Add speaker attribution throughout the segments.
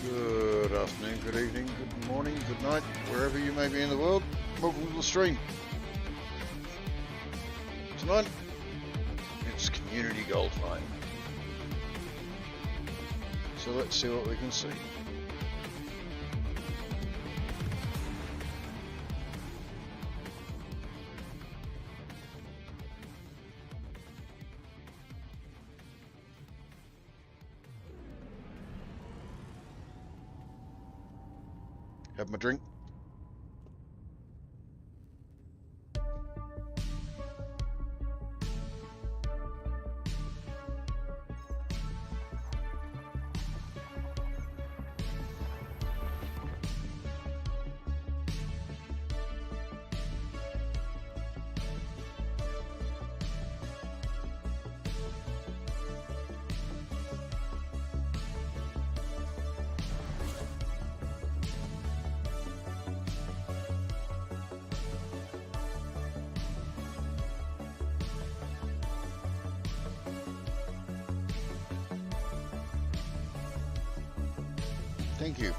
Speaker 1: Good afternoon, good evening, good morning, good night, wherever you may be in the world. Welcome to the stream. Tonight, it's community gold night. So let's see what we can see. Have my drink. Thank you.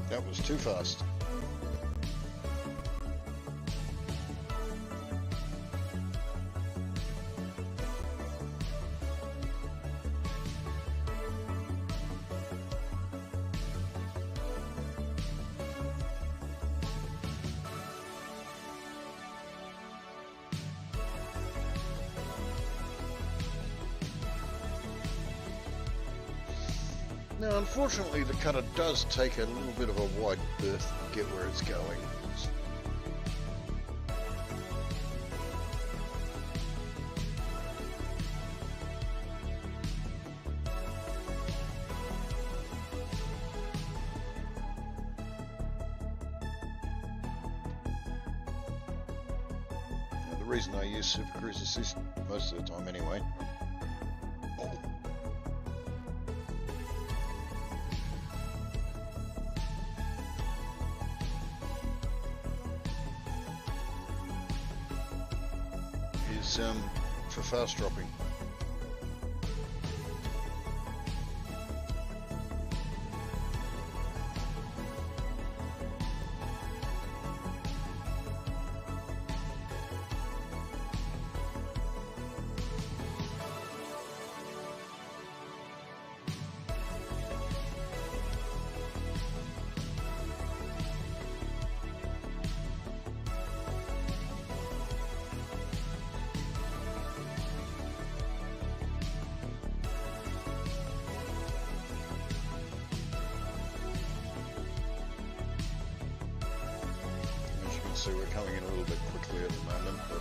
Speaker 1: That was too fast. Now, unfortunately, the cutter does take a little bit of a wide berth to get where it's going. Now, the reason I use Super Cruise Assist most of the time anyway, is for fast dropping. So we're coming in a little bit quickly at the moment, but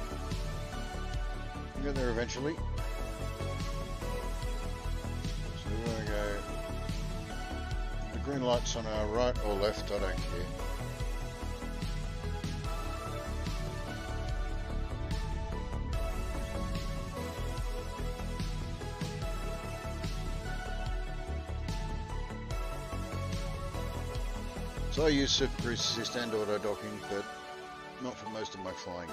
Speaker 1: we'll get there eventually. So we're going to go, the green light's on our right or left, I don't care. So I use Super Cruise Assist and auto docking, but not for most of my flying.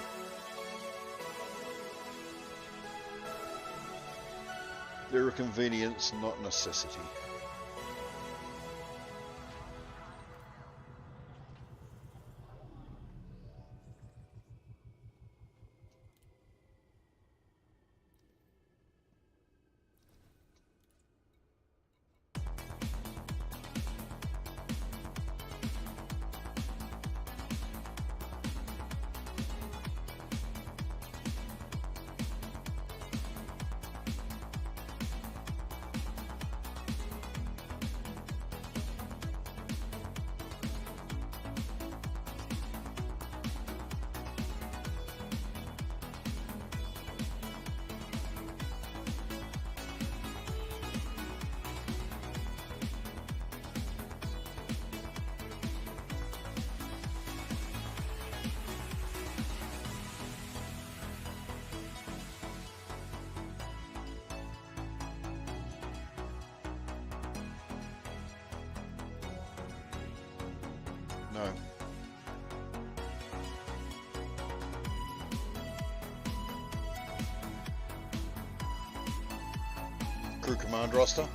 Speaker 1: They're a convenience, not necessity. No. Crew command roster.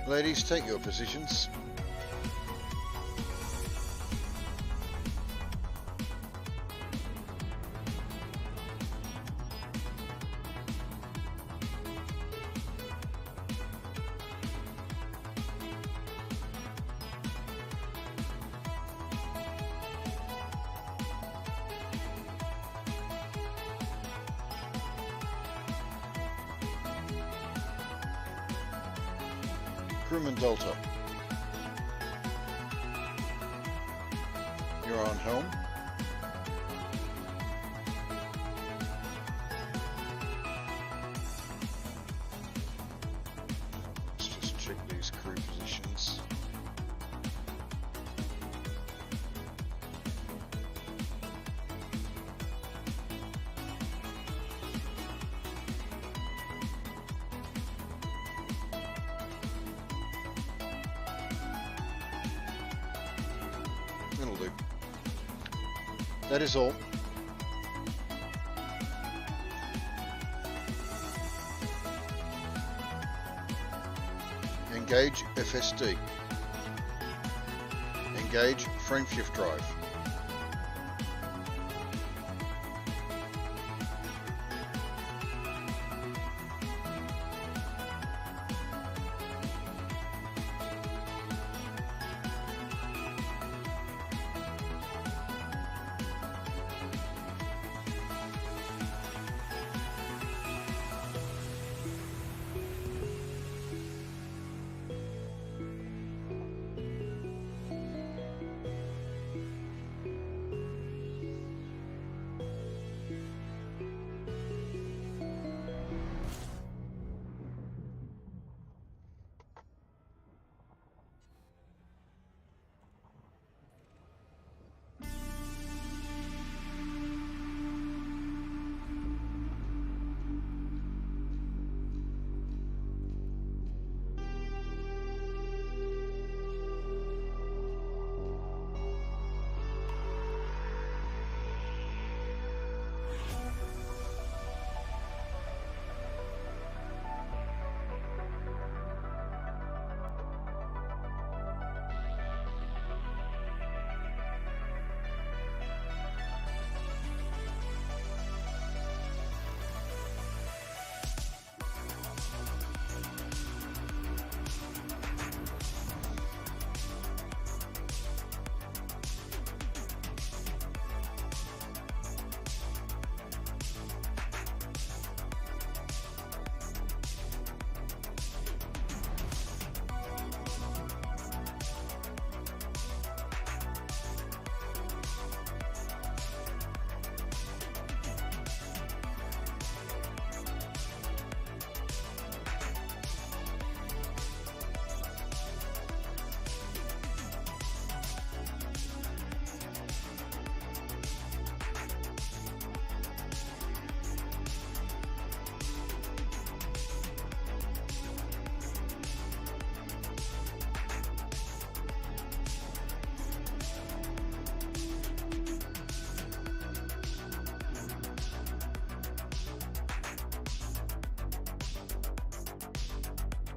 Speaker 1: Ladies, take your positions. Crewman Delta, you're on helm. Let's just check these crew positions. That'll do. That is all. Engage FSD. Engage frame shift drive.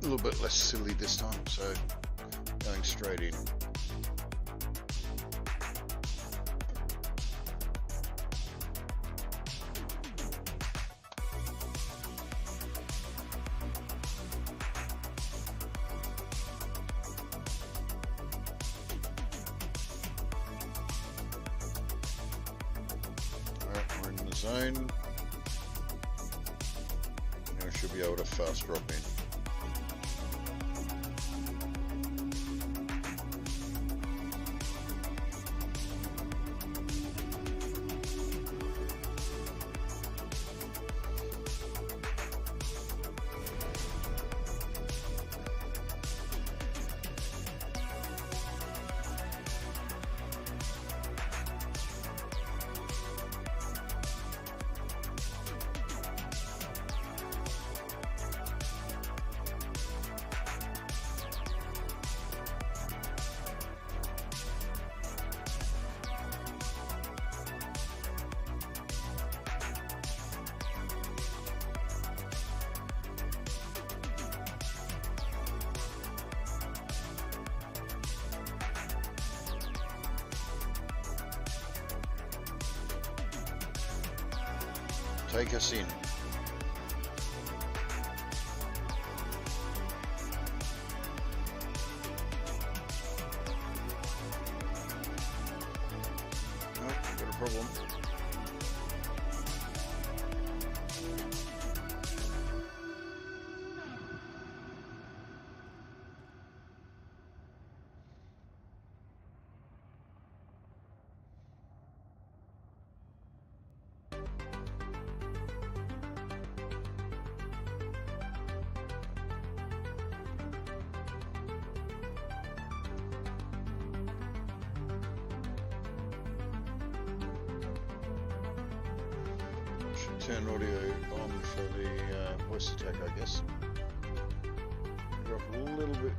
Speaker 1: little bit less silly this time, so going straight in. Alright, we're in the zone. Now we should be able to fast drop in. Take us in. Oh, got a problem. Turn audio on for the voice attack, I guess. Drop a little bit.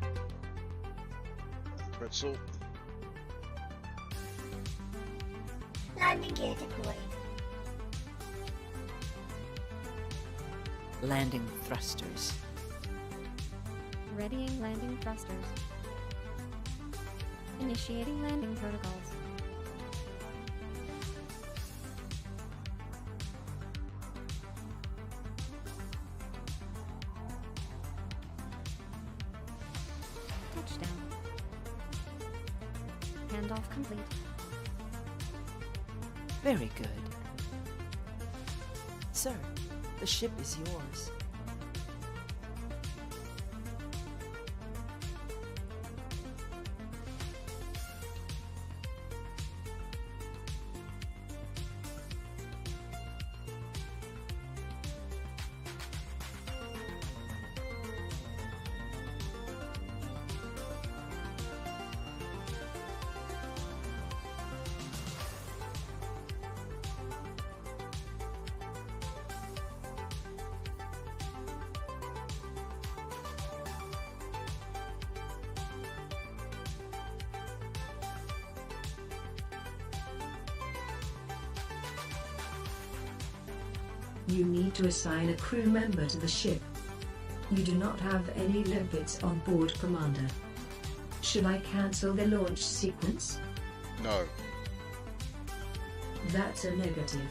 Speaker 1: Pretzel.
Speaker 2: Landing gear deployed.
Speaker 3: Landing thrusters.
Speaker 4: Readying landing thrusters. Initiating landing protocols. Touchdown. Handoff complete.
Speaker 3: Very good. Sir, the ship is yours.
Speaker 5: You need to assign a crew member to the ship. You do not have any limpets on board, Commander. Should I cancel the launch sequence?
Speaker 1: No.
Speaker 5: That's a negative.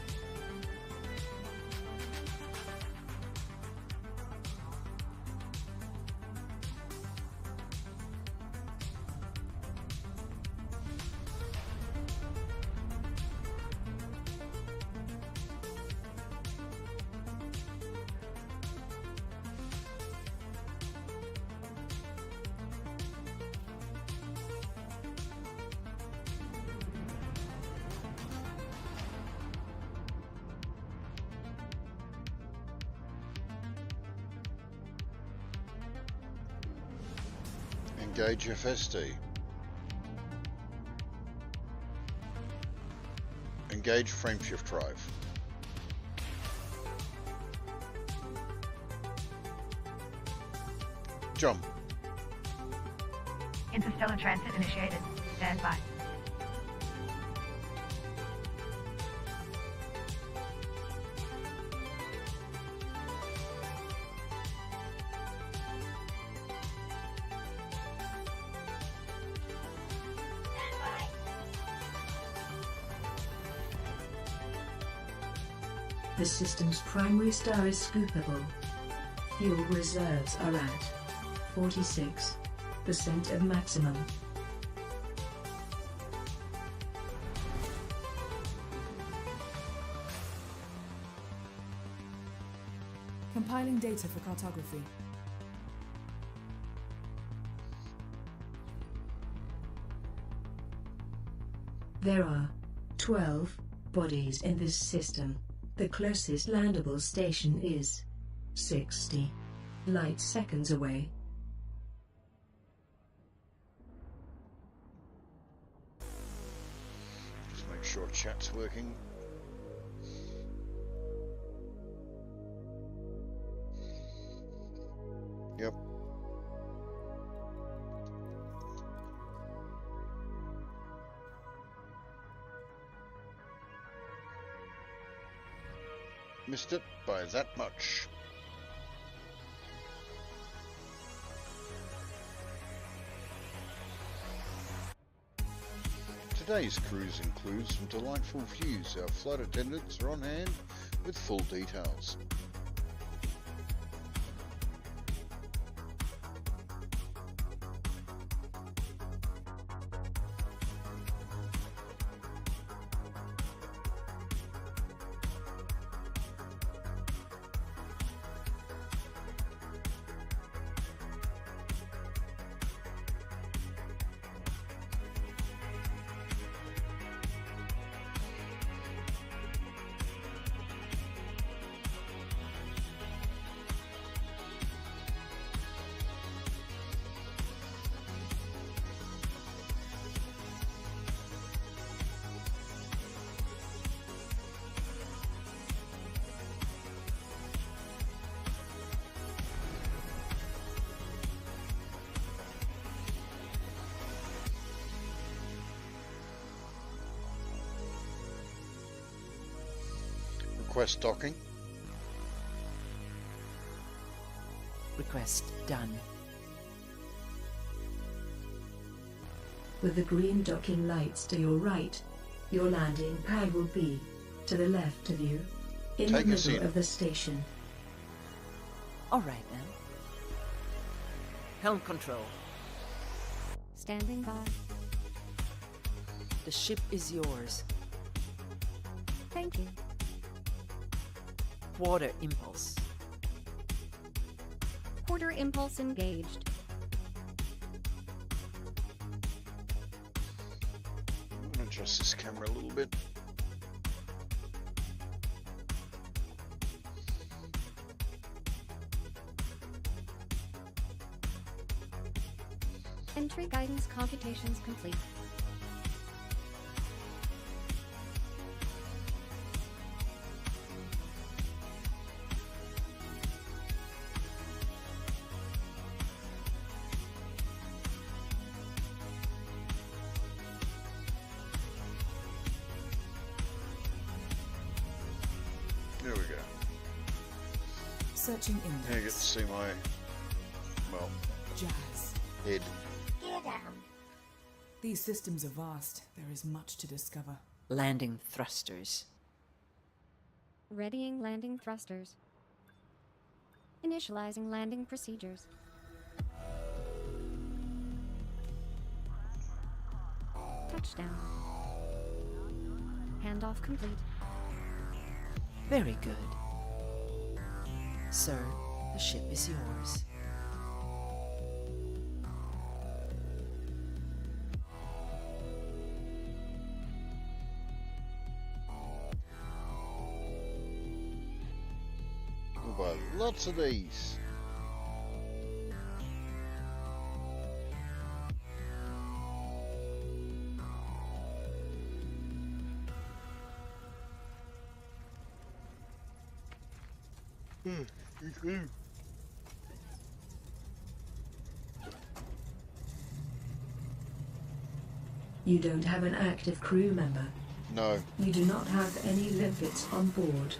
Speaker 1: Engage FSD. Engage frameshift drive. Jump.
Speaker 6: Interstellar transit initiated. Stand by.
Speaker 5: The system's primary star is scoopable. Fuel reserves are at 46% of maximum.
Speaker 7: Compiling data for cartography.
Speaker 5: There are 12 bodies in this system. The closest landable station is 60 light seconds away.
Speaker 1: Just make sure chat's working. Yep. Missed it by that much. Today's cruise includes some delightful views. Our flight attendants are on hand with full details. Request docking.
Speaker 3: Request done.
Speaker 5: With the green docking lights to your right, your landing pad will be to the left of you, in the middle of the station.
Speaker 3: All right then. Helm control.
Speaker 4: Standing by.
Speaker 3: The ship is yours.
Speaker 4: Thank you.
Speaker 3: Quarter impulse.
Speaker 4: Quarter impulse engaged.
Speaker 1: I'm going to adjust this camera a little bit.
Speaker 4: Entry guidance computations complete.
Speaker 1: There we go.
Speaker 7: Searching
Speaker 1: Now you get to
Speaker 7: index.
Speaker 1: see my, well,
Speaker 7: Jazz.
Speaker 1: head.
Speaker 2: Gear down.
Speaker 7: These systems are vast. There is much to discover.
Speaker 3: Landing thrusters.
Speaker 4: Readying landing thrusters. Initializing landing procedures. Touchdown. Handoff complete.
Speaker 3: Very good. Sir, the ship is yours.
Speaker 1: We'll buy lots of these.
Speaker 5: You don't have an active crew member.
Speaker 1: No.
Speaker 5: You do not have any limpets on board.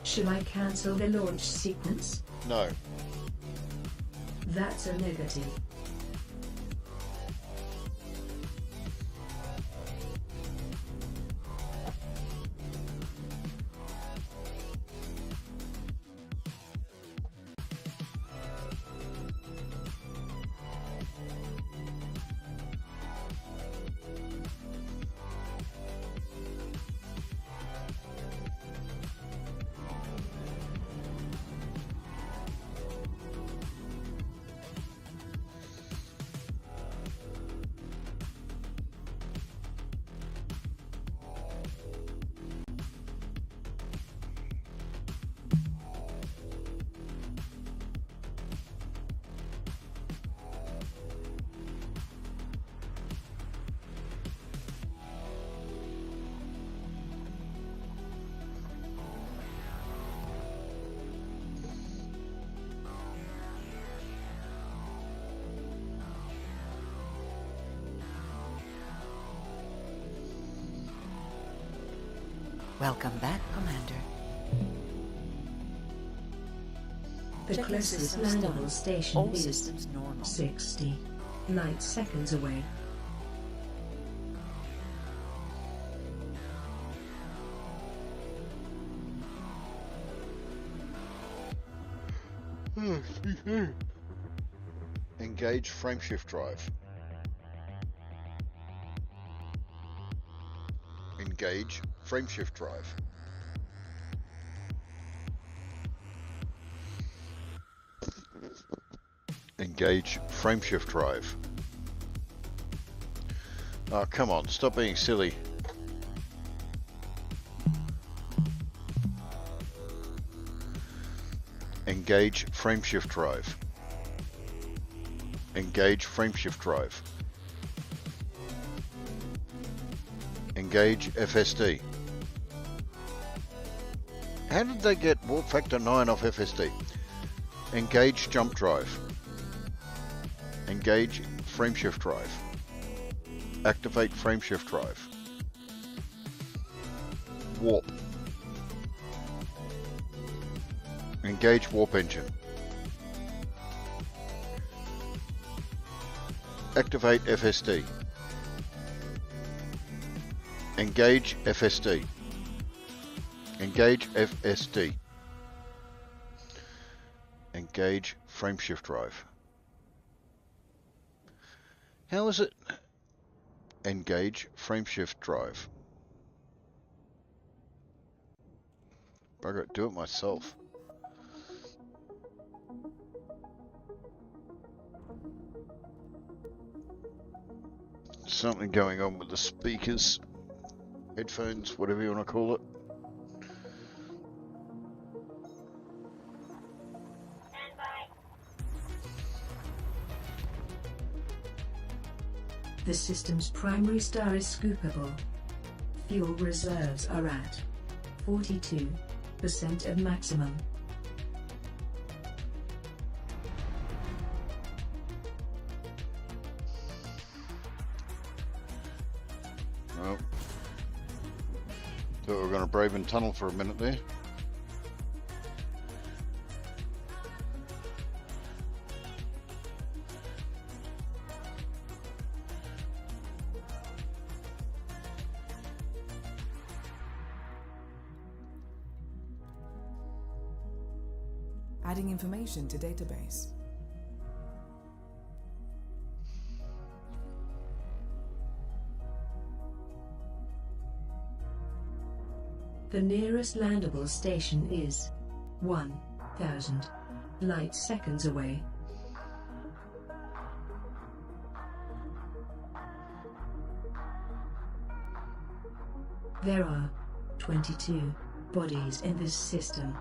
Speaker 5: Should I cancel the launch sequence?
Speaker 1: No.
Speaker 5: That's a negative.
Speaker 3: Welcome back, Commander.
Speaker 5: The
Speaker 3: Checking
Speaker 5: closest
Speaker 3: systems
Speaker 5: landable
Speaker 3: done.
Speaker 5: station
Speaker 3: All
Speaker 5: is
Speaker 3: systems normal.
Speaker 5: 60 light seconds away.
Speaker 1: Engage frameshift drive. Engage frameshift drive. Engage frameshift drive. Oh, come on, stop being silly. Engage frameshift drive. Engage frameshift drive. Engage FSD. How did they get warp factor 9 off FSD? Engage jump drive. Engage frameshift drive. Activate frameshift drive. Warp. Engage warp engine. Activate FSD. Engage FSD. Engage FSD. Engage frameshift drive. How is it? Engage frameshift drive. Bugger it, do it myself. Something going on with the speakers, headphones, whatever you want to call it.
Speaker 5: The system's primary star is scoopable. Fuel reserves are at 42% of maximum.
Speaker 1: Well, thought we were going to Drivin tunnel for a minute there.
Speaker 7: Adding information to database.
Speaker 5: The nearest landable station is 1,000 light seconds away. There are 22 bodies in this system.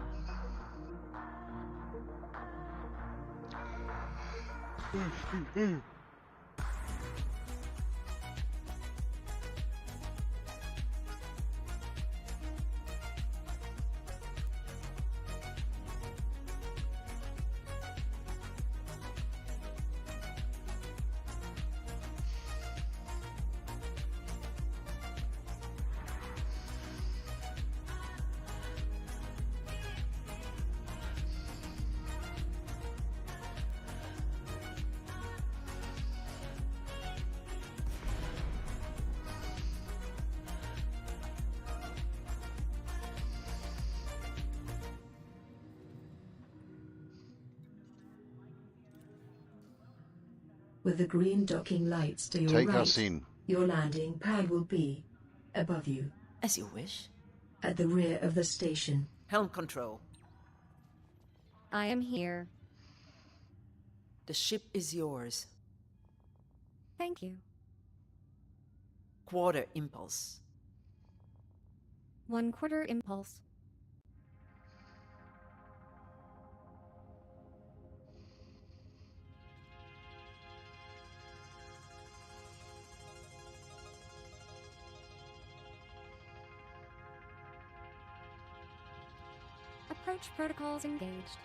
Speaker 5: With the green docking lights to your
Speaker 1: Take
Speaker 5: right,
Speaker 1: us in.
Speaker 5: your landing pad will be above you,
Speaker 3: As you wish.
Speaker 5: at the rear of the station.
Speaker 3: Helm control.
Speaker 4: I am here.
Speaker 3: The ship is yours.
Speaker 4: Thank you.
Speaker 3: Quarter impulse.
Speaker 4: 1/4 impulse. Approach protocols engaged.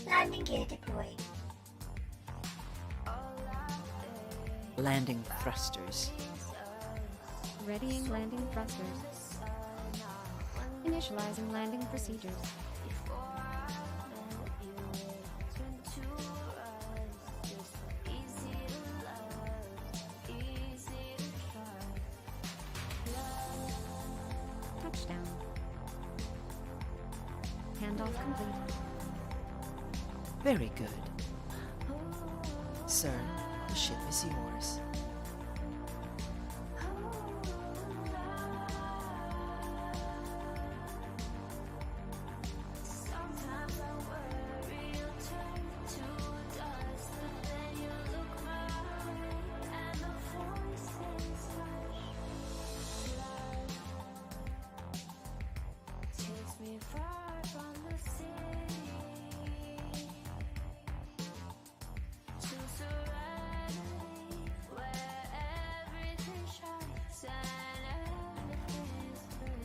Speaker 2: Landing gear deployed.
Speaker 3: Landing thrusters.
Speaker 4: Readying landing thrusters. Initializing landing procedures. Touchdown. Handoff complete.
Speaker 3: Very good. Sir, the ship is yours.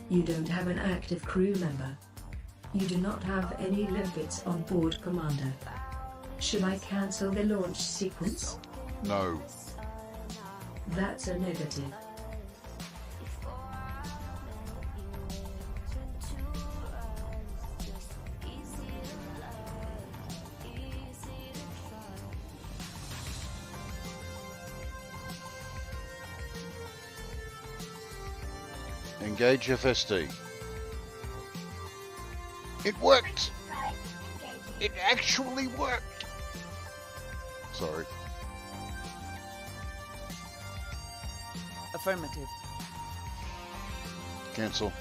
Speaker 5: You don't have an active crew member. You do not have any limpets on board, Commander. Should I cancel the launch sequence?
Speaker 1: No.
Speaker 5: That's a negative.
Speaker 1: Engage FSD. It worked!
Speaker 2: Right, engaging.
Speaker 1: It actually worked! Sorry.
Speaker 3: Affirmative.
Speaker 1: Cancel.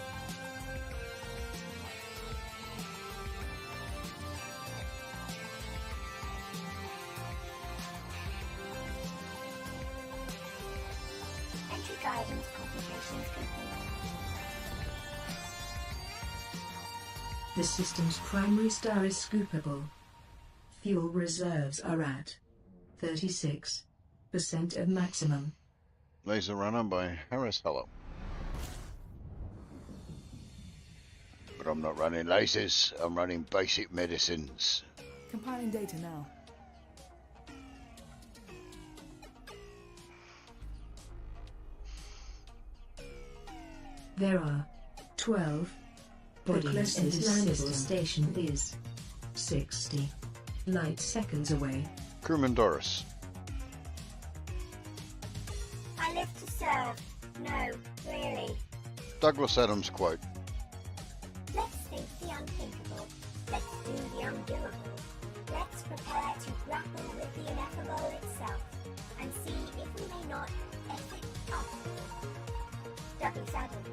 Speaker 2: Entry guidance complications complete.
Speaker 5: The system's primary star is scoopable. Fuel reserves are at 36% of maximum.
Speaker 1: Laser runner by Harris Hello. But I'm not running lasers, I'm running basic medicines.
Speaker 7: Compiling data now.
Speaker 5: There are 12 bodies. The closest landable station is 60 light seconds away.
Speaker 1: Crewman Doris.
Speaker 2: I live to serve. No, really.
Speaker 1: Douglas Adams quote.
Speaker 2: Let's think the unthinkable. Let's do the undoable. Let's prepare to grapple with the ineffable itself and see if we may not F it up. Douglas Adams,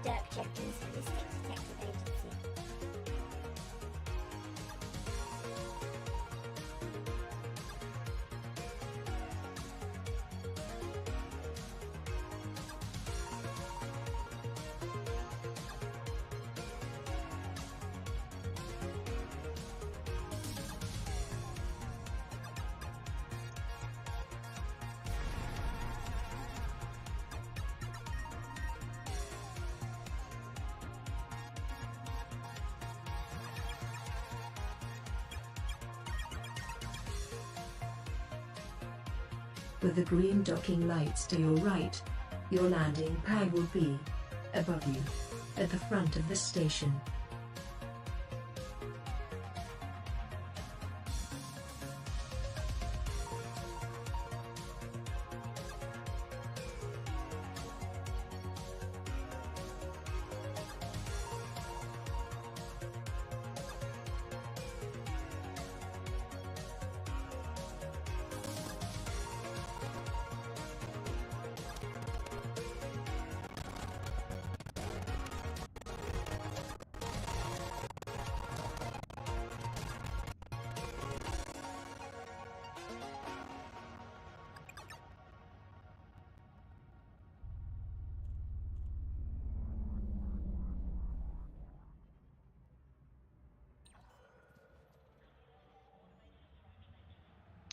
Speaker 2: Dirk Jenkins Holistic Detective Agency.
Speaker 5: With the green docking lights to your right, your landing pad will be above you, at the front of the station.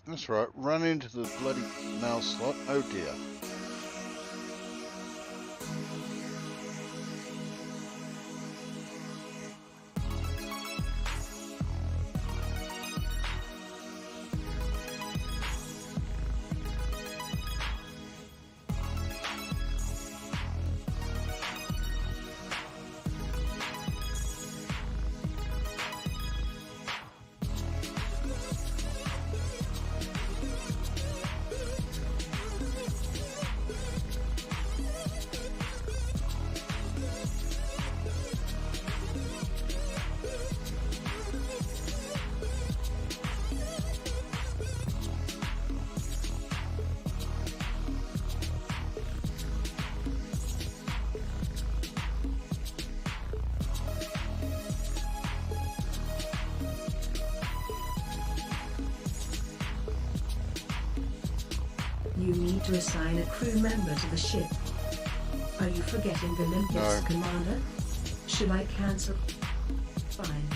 Speaker 1: That's right, run into the bloody mail slot. Oh dear.
Speaker 5: You need to assign a crew member to the ship. Are you forgetting the limpets,
Speaker 1: No.
Speaker 5: Commander? Should I cancel? Fine.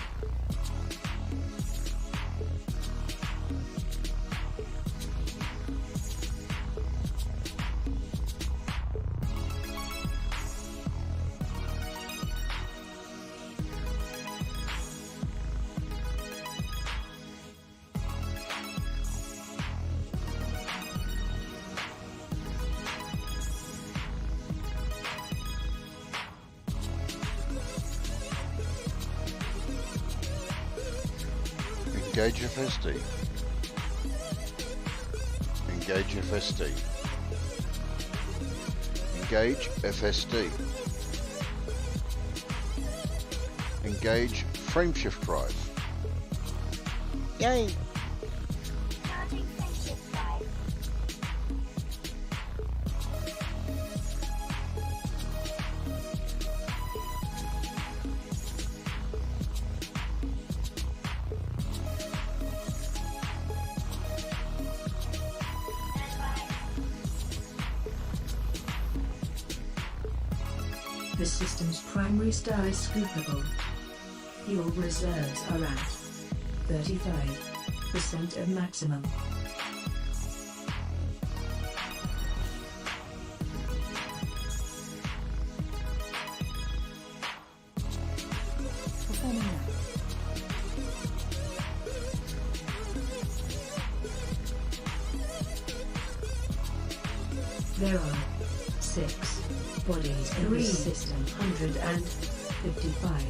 Speaker 1: Engage FSD. Engage FSD. Engage FSD. Engage frameshift drive. Yay!
Speaker 2: Charging friendship drive.
Speaker 5: The system's primary star is scoopable. Fuel reserves are at 35% of maximum.
Speaker 7: Performing now.
Speaker 5: There are 6 bodies in this system, 155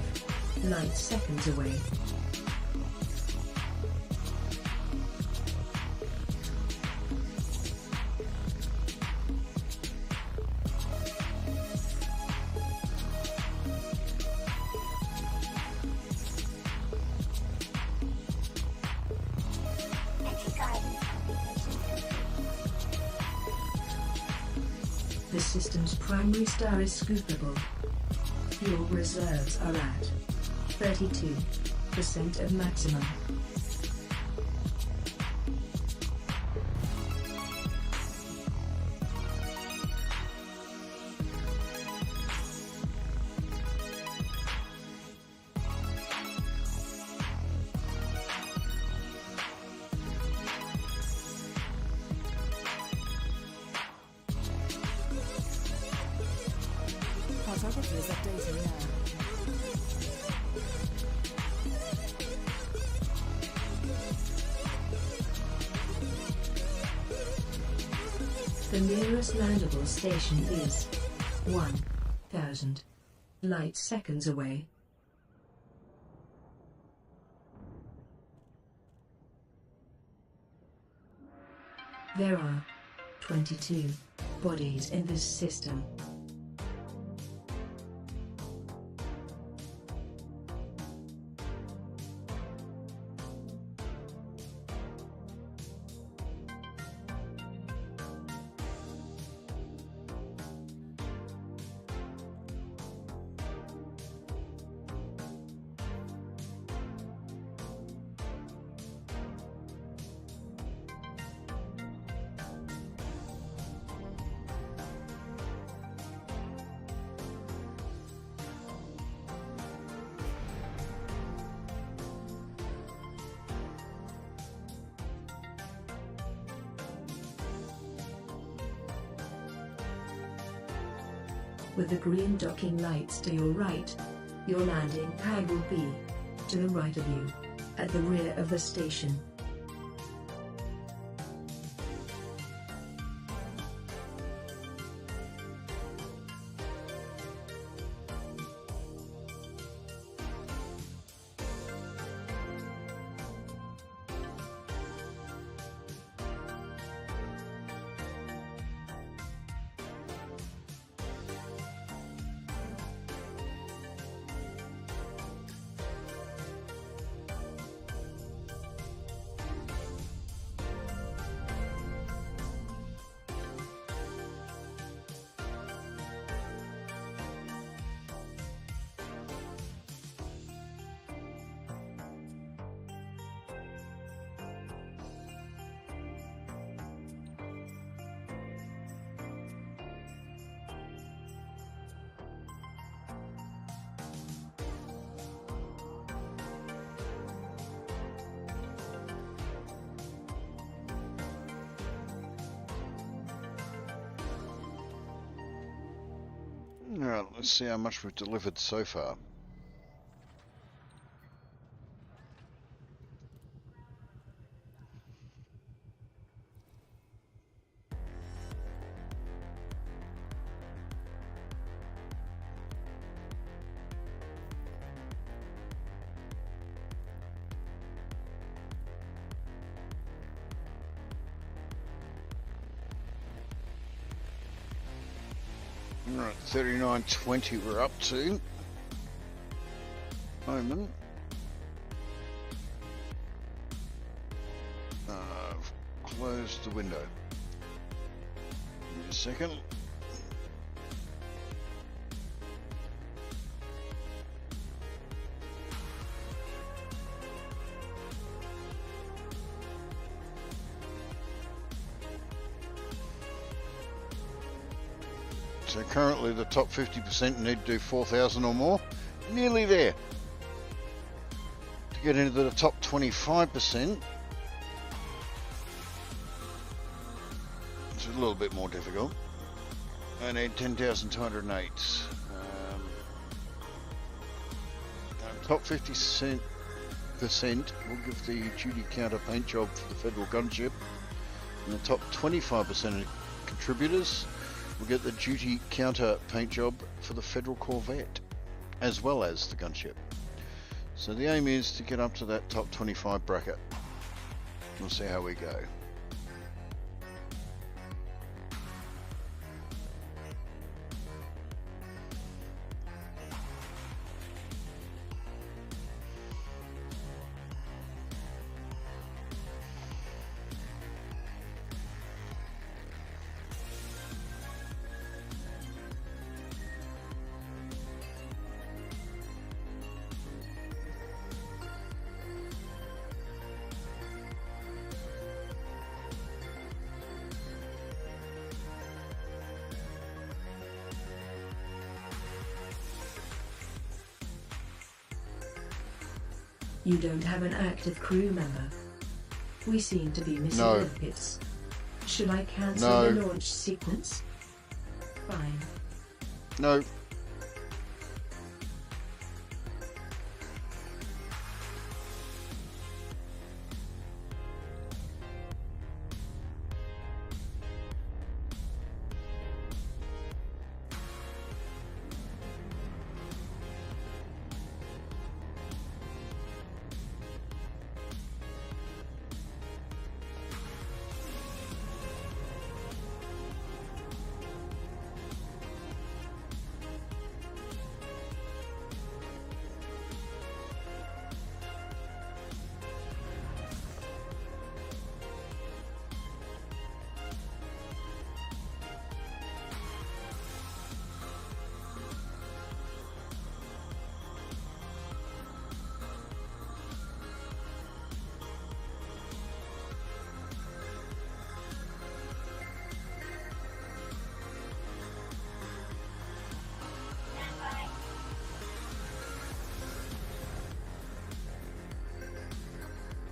Speaker 5: light seconds away.
Speaker 2: Entry guidance computation complete.
Speaker 5: The system's primary star is scoopable. Fuel reserves are at 32% of maximum.
Speaker 7: Cartography is updating now.
Speaker 5: The nearest landable station is 1,000 light seconds away. There are 22 bodies in this system. With the green docking lights to your right, your landing pad will be to the right of you, at the rear of the station.
Speaker 1: Alright, let's see how much we've delivered so far. Right, 39.20 we're up to. Moment. I've closed the window. Give me a second. So currently the top 50% need to do 4,000 or more. Nearly there. To get into the top 25%, it's a little bit more difficult. I need 10,208. Top 50% will give the duty counter paint job for the federal gunship, and the top 25% of contributors will get the duty counter paint job for the federal corvette, as well as the gunship. So the aim is to get up to that top 25 bracket. We'll see how we go.
Speaker 5: You don't have an active crew member. We seem to be missing
Speaker 1: No.
Speaker 5: limpets. Should I cancel
Speaker 1: No.
Speaker 5: the launch sequence? Fine.
Speaker 1: No.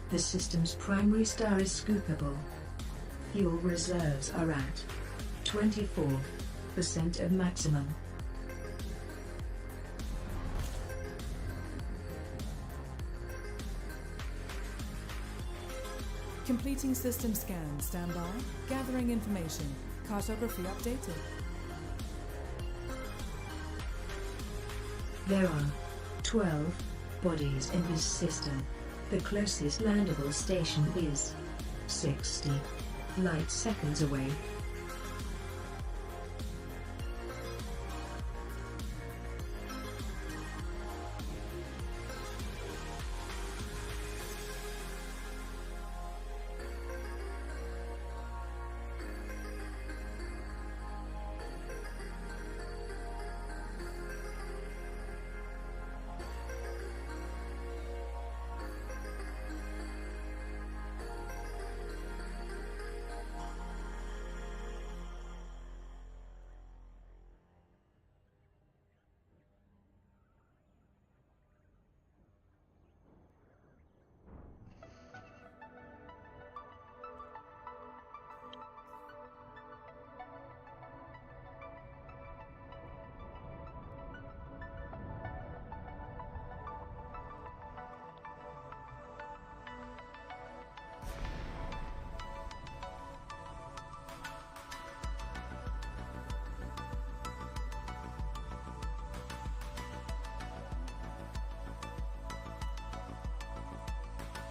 Speaker 5: The system's primary star is scoopable. Fuel reserves are at 24% of maximum.
Speaker 7: Completing system scan. Standby. Gathering information. Cartography updated.
Speaker 5: There are 12 bodies in this system. The closest landable station is 60 light seconds away.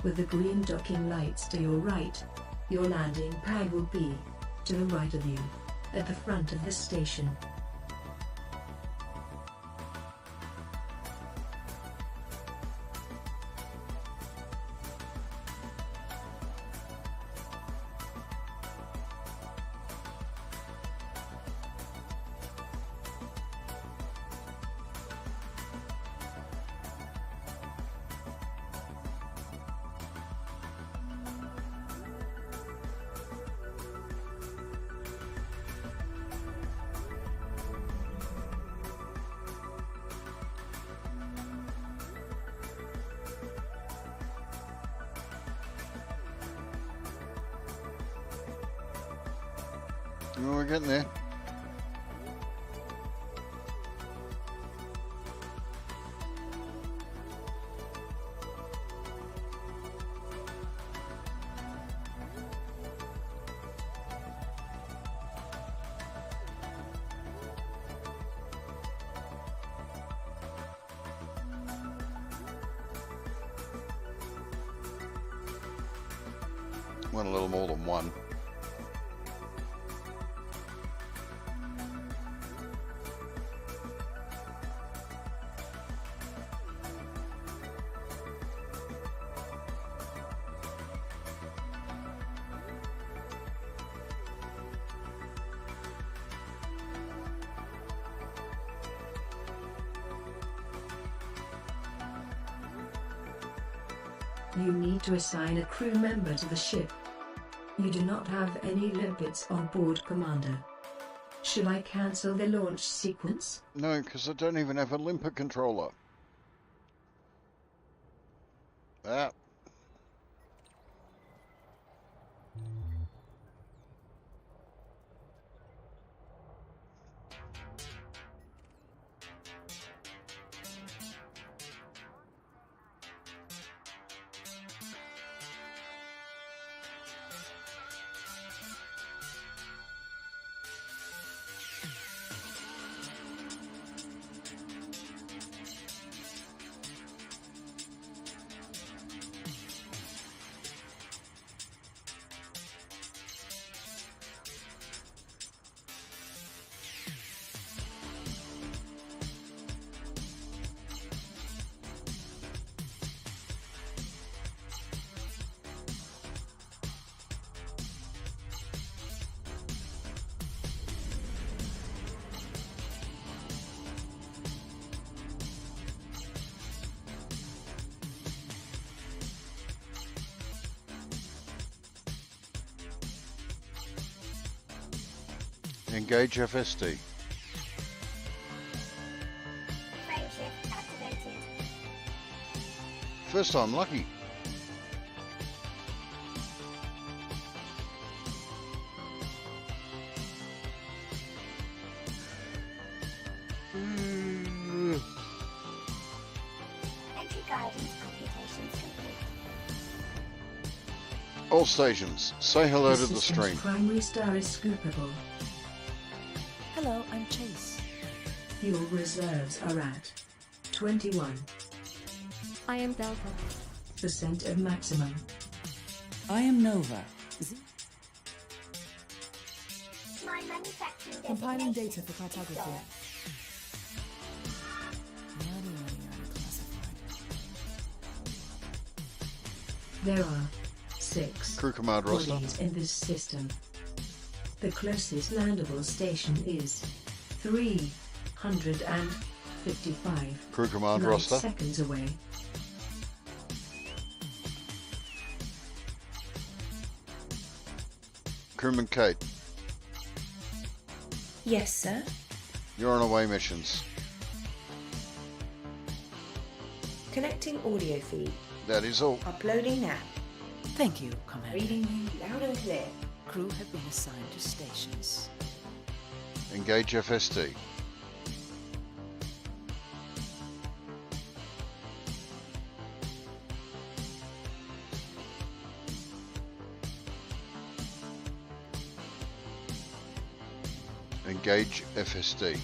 Speaker 5: with the green docking lights to your right. Your landing pad will be to the right of you, at the front of the station.
Speaker 1: Oh, we're getting there. Went a little more than one.
Speaker 5: You need to assign a crew member to the ship. You do not have any limpets on board, Commander. Should I cancel the launch sequence?
Speaker 1: No, because I don't even have a limpet controller. Ah. Engage FSD.
Speaker 2: Frameshift activated.
Speaker 1: First time lucky.
Speaker 2: Entry guidance computations complete.
Speaker 1: All stations, say hello to the
Speaker 5: system's
Speaker 1: stream.
Speaker 5: primary star is scoopable.
Speaker 3: Hello, I'm Chase.
Speaker 5: Your reserves are at 21%
Speaker 4: I am Delta.
Speaker 5: of maximum.
Speaker 7: I am Nova.
Speaker 2: My manufacturing
Speaker 7: Compiling
Speaker 2: designation
Speaker 7: data for
Speaker 2: is
Speaker 7: cartography.
Speaker 2: done.
Speaker 7: Yada, yada, yada, classified.
Speaker 5: There are 6
Speaker 1: Crew command roster.
Speaker 5: bodies in this system. The closest landable station is 355
Speaker 1: Crew command
Speaker 5: light
Speaker 1: roster.
Speaker 5: seconds away.
Speaker 1: Crewman Kate,
Speaker 8: Yes, sir.
Speaker 1: you're on away missions.
Speaker 8: Connecting audio feed.
Speaker 1: That is all.
Speaker 8: Uploading now.
Speaker 3: Thank you, Commander.
Speaker 8: Reading you loud and clear.
Speaker 3: Crew have been assigned to stations.
Speaker 1: Engage FSD. Engage FSD.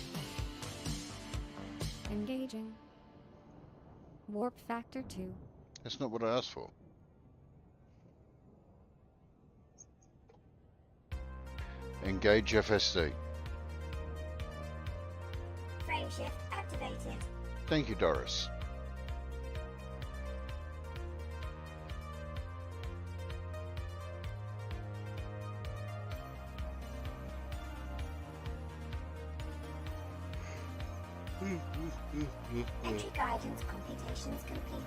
Speaker 4: Engaging. Warp factor 2.
Speaker 1: That's not what I asked for. Engage FSD.
Speaker 2: Frame shift activated.
Speaker 1: Thank you, Doris.
Speaker 2: Entry guidance computations complete.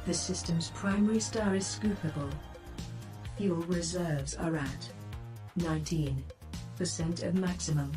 Speaker 5: The system's primary star is scoopable. Fuel reserves are at 19% of maximum.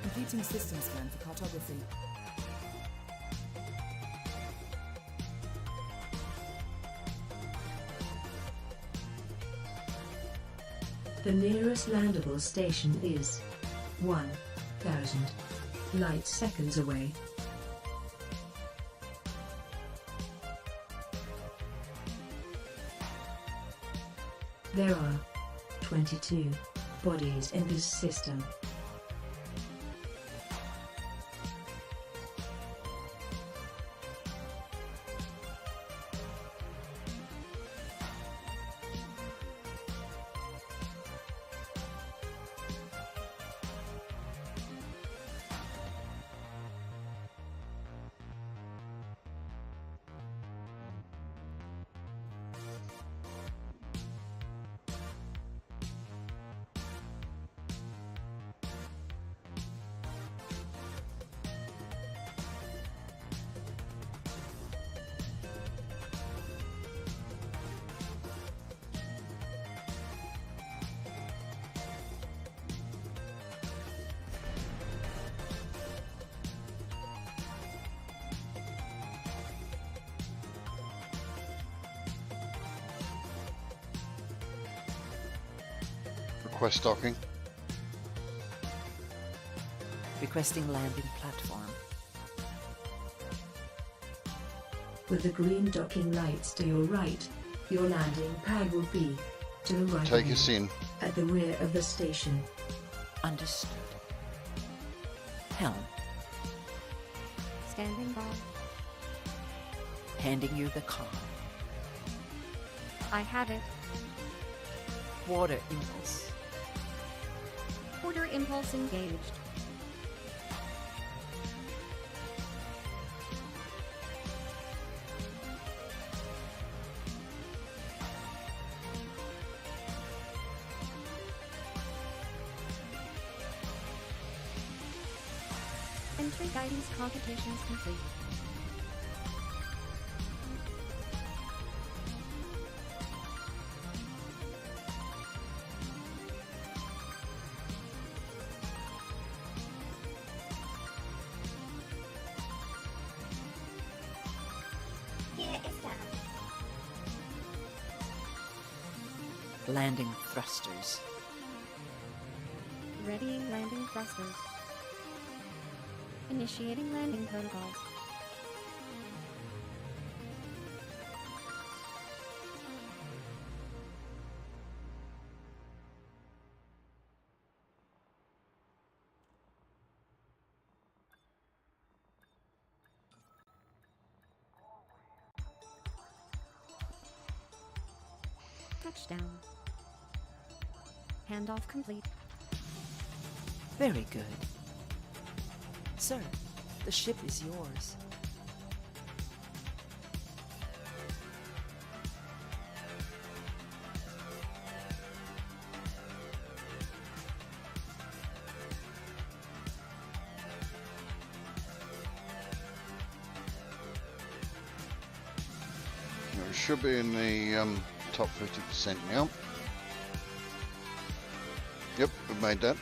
Speaker 7: Completing system scan for cartography.
Speaker 5: The nearest landable station is 1,000 light seconds away. There are 22 bodies in this system.
Speaker 1: Request docking.
Speaker 3: Requesting landing platform.
Speaker 5: With the green docking lights to your right, your landing pad will be to the right
Speaker 1: Take
Speaker 5: of
Speaker 1: us
Speaker 5: you,
Speaker 1: in.
Speaker 5: at the rear of the station.
Speaker 3: Understood. Helm.
Speaker 4: Standing by.
Speaker 3: Handing you the comm.
Speaker 4: I have it.
Speaker 3: Water impulse.
Speaker 4: Order impulse engaged. Entry guidance computations complete.
Speaker 2: Gear is down.
Speaker 3: Landing thrusters.
Speaker 4: Readying landing thrusters. Initiating landing protocols. Touchdown. Handoff complete.
Speaker 3: Very good. Sir, the ship is yours.
Speaker 1: We should be in the top 50% now. Yep, we've made that.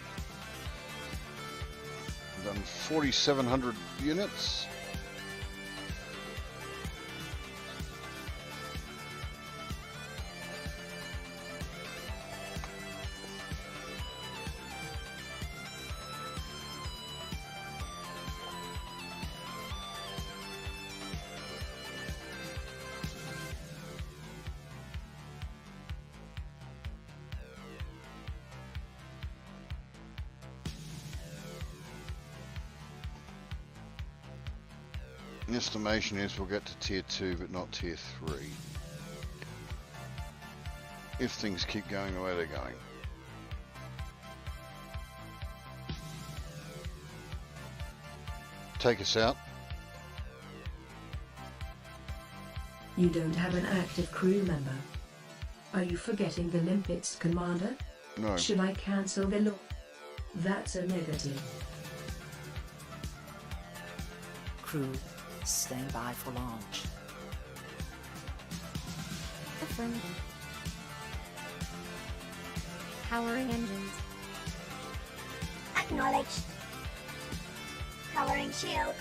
Speaker 1: We've done 4,700 units. estimation is we'll get to tier 2 but not tier 3. If things keep going the way they're going. Take us out.
Speaker 5: You don't have an active crew member. Are you forgetting the limpets, Commander?
Speaker 1: No.
Speaker 5: Should I cancel the law? That's a negative.
Speaker 3: Crew, stand by for launch.
Speaker 4: Affirmative. Powering engines.
Speaker 2: Acknowledged. Powering shield.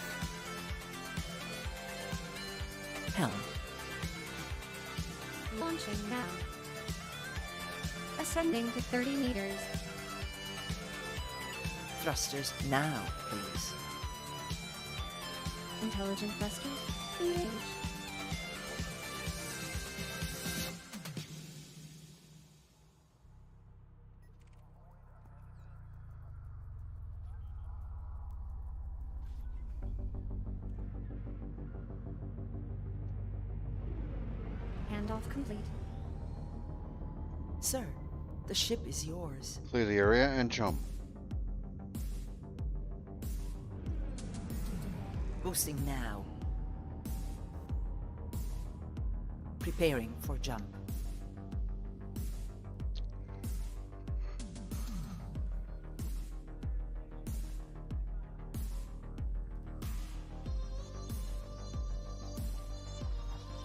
Speaker 3: Helm,
Speaker 4: Launching now. Ascending to 30 meters.
Speaker 3: thrusters now, please.
Speaker 4: Intelligent thrusters. Engaged. Handoff complete.
Speaker 3: Sir, the ship is yours.
Speaker 1: Clear the area and jump.
Speaker 3: Boosting now. Preparing for jump.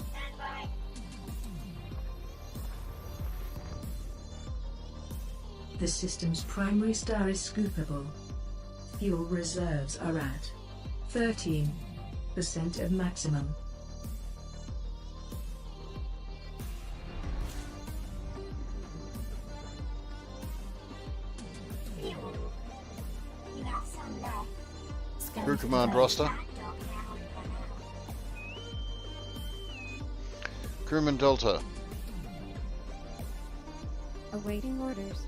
Speaker 2: Stand by.
Speaker 5: The system's primary star is scoopable. Fuel reserves are at 13% of maximum.
Speaker 2: Fuel. You have some left.
Speaker 1: Crew command roster.
Speaker 2: Backdoor now for now.
Speaker 1: Crewman Delta.
Speaker 4: Awaiting orders.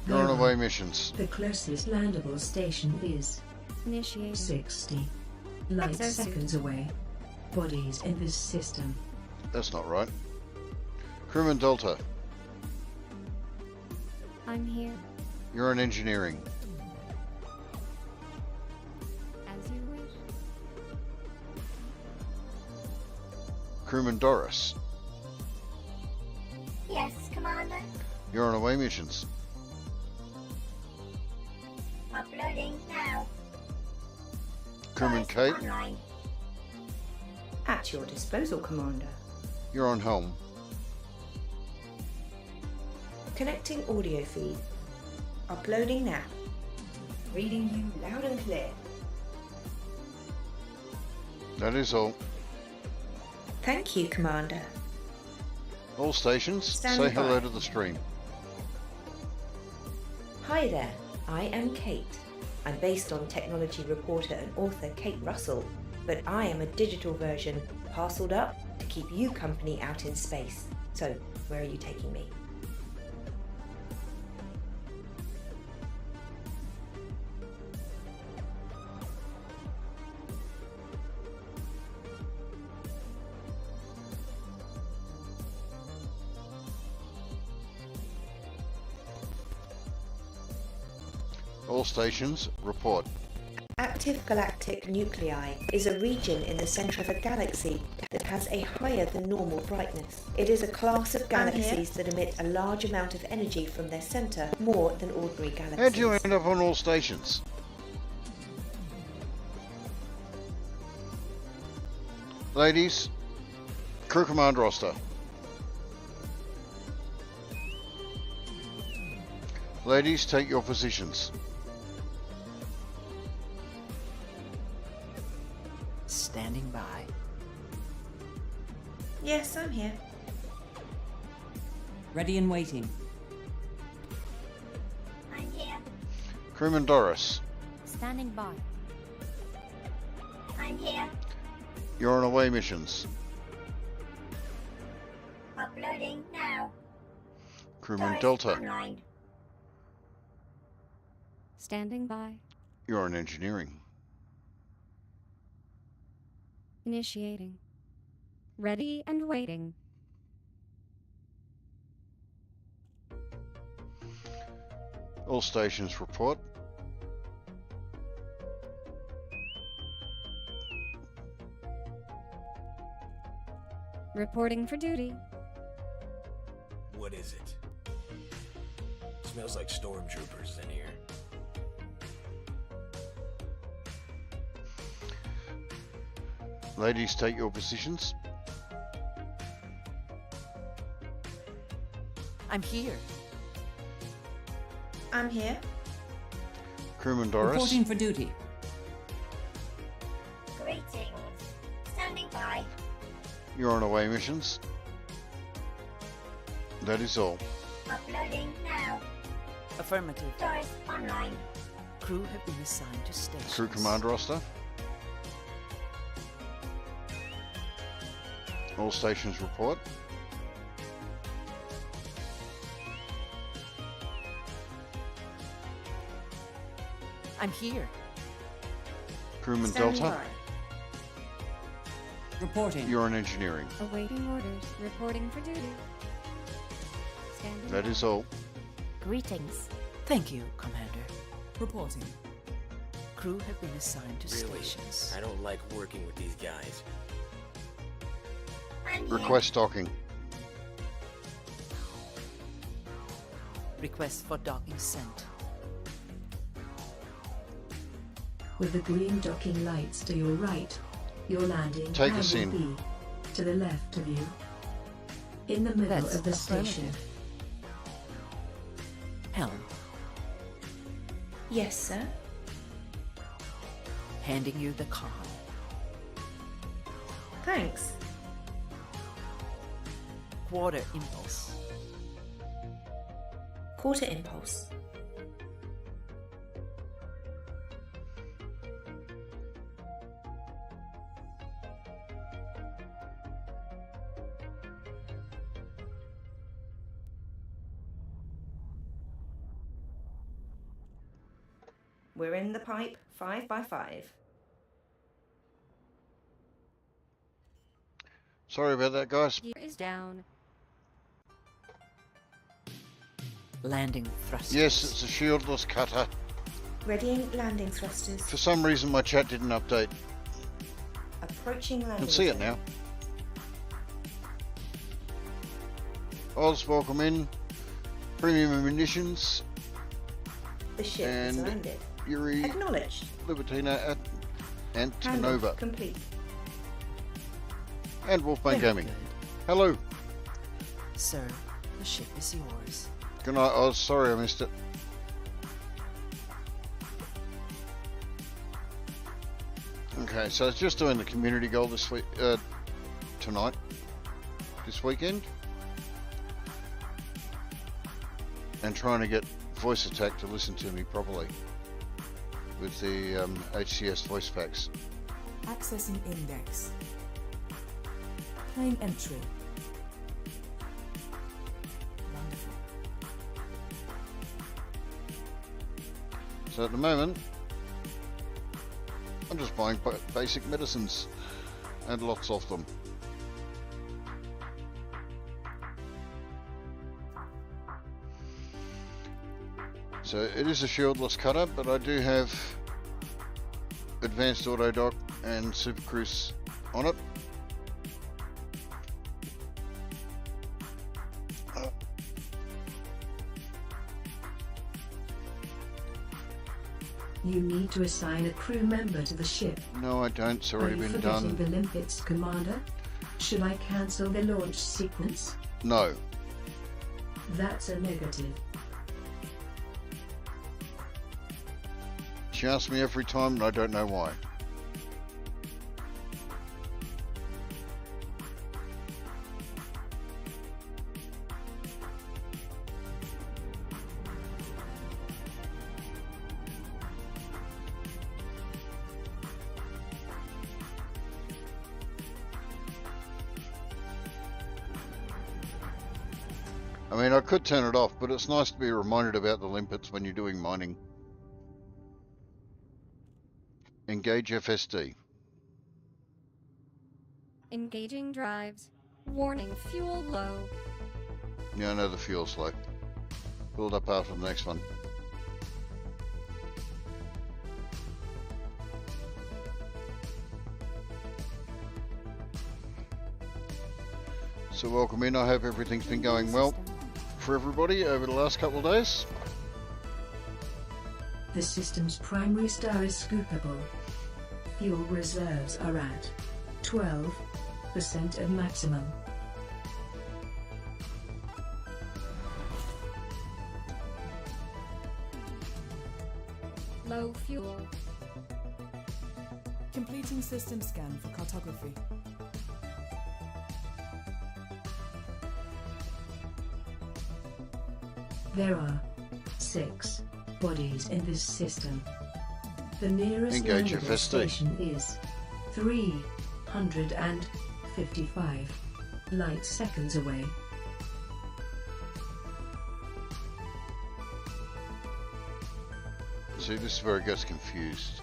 Speaker 1: You're on
Speaker 5: Very
Speaker 1: away
Speaker 5: well.
Speaker 1: missions.
Speaker 5: The closest landable station is
Speaker 4: Initiating.
Speaker 5: 60 light
Speaker 4: Exosuit.
Speaker 5: seconds away. Bodies in this system.
Speaker 1: That's not right. Crewman Delta.
Speaker 4: I'm here.
Speaker 1: You're on engineering.
Speaker 4: As you wish.
Speaker 1: Crewman Doris.
Speaker 2: Yes, Commander.
Speaker 1: You're on away missions.
Speaker 2: Uploading now.
Speaker 1: Crewman
Speaker 2: First
Speaker 1: Kate.
Speaker 2: online.
Speaker 8: At your disposal, Commander.
Speaker 1: You're on helm.
Speaker 8: Connecting audio feed. Uploading now. Reading you loud and clear.
Speaker 1: That is all.
Speaker 8: Thank you, Commander.
Speaker 1: All stations,
Speaker 8: Stand
Speaker 1: say hello
Speaker 8: by.
Speaker 1: to the stream.
Speaker 8: Hi there, I am Kate. I'm based on technology reporter and author Kate Russell, but I am a digital version parceled up to keep you company out in space. So, where are you taking me?
Speaker 1: All stations, report.
Speaker 8: Active galactic nuclei is a region in the centre of a galaxy that has a higher than normal brightness. It is a class of galaxies that emit a large amount of energy from their centre, more than ordinary galaxies.
Speaker 1: How'd you end up on all stations? Ladies, crew command roster. Ladies, take your positions.
Speaker 3: Standing by.
Speaker 8: Yes, I'm here.
Speaker 7: Ready and waiting.
Speaker 2: I'm here.
Speaker 1: Crewman Doris,
Speaker 4: Standing by.
Speaker 2: I'm here.
Speaker 1: you're on away missions.
Speaker 2: Uploading now.
Speaker 1: Crewman
Speaker 2: Doris
Speaker 1: Delta,
Speaker 2: online.
Speaker 4: Standing by.
Speaker 1: you're on engineering.
Speaker 4: Initiating. Ready and waiting.
Speaker 1: All stations report.
Speaker 4: Reporting for duty.
Speaker 9: What is it? Smells like stormtroopers in here.
Speaker 1: Ladies, take your positions.
Speaker 3: I'm here.
Speaker 8: I'm here.
Speaker 1: Crewman Doris.
Speaker 7: Reporting for duty.
Speaker 2: Greetings. Standing by.
Speaker 1: You're on away missions. That is all.
Speaker 2: Uploading now.
Speaker 3: Affirmative.
Speaker 2: Doors online.
Speaker 3: Crew have been assigned to stations.
Speaker 1: Crew command roster. All stations report.
Speaker 3: I'm here.
Speaker 1: Crewman
Speaker 8: Standing
Speaker 1: Delta.
Speaker 8: by.
Speaker 7: Reporting.
Speaker 1: You're on engineering.
Speaker 4: Awaiting orders. Reporting for duty. Standing
Speaker 1: That
Speaker 4: by.
Speaker 1: is all.
Speaker 3: Greetings. Thank you, Commander.
Speaker 7: Reporting.
Speaker 3: Crew have been assigned to
Speaker 9: Really?
Speaker 3: stations.
Speaker 9: I don't like working with these guys.
Speaker 2: I'm here.
Speaker 1: Request docking.
Speaker 3: Request for docking sent.
Speaker 5: With the green docking lights to your right, your landing
Speaker 1: Take
Speaker 5: pad
Speaker 1: us
Speaker 5: will
Speaker 1: in.
Speaker 5: be to the left of you. In the middle
Speaker 3: That's
Speaker 5: of the
Speaker 3: affirmative.
Speaker 5: station.
Speaker 3: Helm.
Speaker 8: Yes, sir.
Speaker 3: Handing you the comm.
Speaker 8: Thanks.
Speaker 3: Quarter impulse.
Speaker 8: Quarter impulse. We're in the pipe, 5 by 5.
Speaker 1: Sorry about that, guys.
Speaker 4: Gear is down.
Speaker 3: Landing thrusters.
Speaker 1: Yes, it's a shieldless cutter.
Speaker 8: Readying landing thrusters.
Speaker 1: For some reason, my chat didn't update.
Speaker 8: Approaching
Speaker 1: I
Speaker 8: landing
Speaker 1: can see it
Speaker 8: zone.
Speaker 1: now. Oz, welcome in. Premium munitions.
Speaker 8: The ship has
Speaker 1: And
Speaker 8: landed.
Speaker 1: Yuri,
Speaker 8: Acknowledged.
Speaker 1: Libertina,
Speaker 8: Handoff
Speaker 1: Antonova,
Speaker 8: complete.
Speaker 1: and Wolfbane
Speaker 3: Very
Speaker 1: Gaming.
Speaker 3: good.
Speaker 1: Hello.
Speaker 3: Sir, the ship is yours.
Speaker 1: Good night, Oz. Sorry I missed it. Okay, so it's just doing the community goal this week, tonight, this weekend, and trying to get Voice Attack to listen to me properly with the HCS voice packs.
Speaker 7: Accessing index. Claim entry. Wonderful.
Speaker 1: So at the moment, I'm just buying basic medicines, and lots of them. So it is a shieldless cutter, but I do have advanced auto dock and super cruise on it.
Speaker 5: You need to assign a crew member to the ship.
Speaker 1: No, I don't. It's
Speaker 5: Are
Speaker 1: already
Speaker 5: you
Speaker 1: been
Speaker 5: forgetting
Speaker 1: done.
Speaker 5: the limpets, Commander? Should I cancel the launch sequence?
Speaker 1: No.
Speaker 5: That's a negative.
Speaker 1: She asks me every time, and I don't know why. I mean, I could turn it off, but it's nice to be reminded about the limpets when you're doing mining. Engage FSD.
Speaker 4: Engaging drives. Warning, fuel low.
Speaker 1: Yeah, I know the fuel's low. Build up after the next one. So welcome in. I hope everything's been going well for everybody over the last couple of days.
Speaker 5: The system's primary star is scoopable. Fuel reserves are at 12% of maximum.
Speaker 4: Low fuel.
Speaker 7: Completing system scan for cartography.
Speaker 5: There are 6 bodies in this system. The nearest
Speaker 1: Engage
Speaker 5: landable
Speaker 1: FSD.
Speaker 5: station is 355 light seconds away.
Speaker 1: See, this is where it gets confused.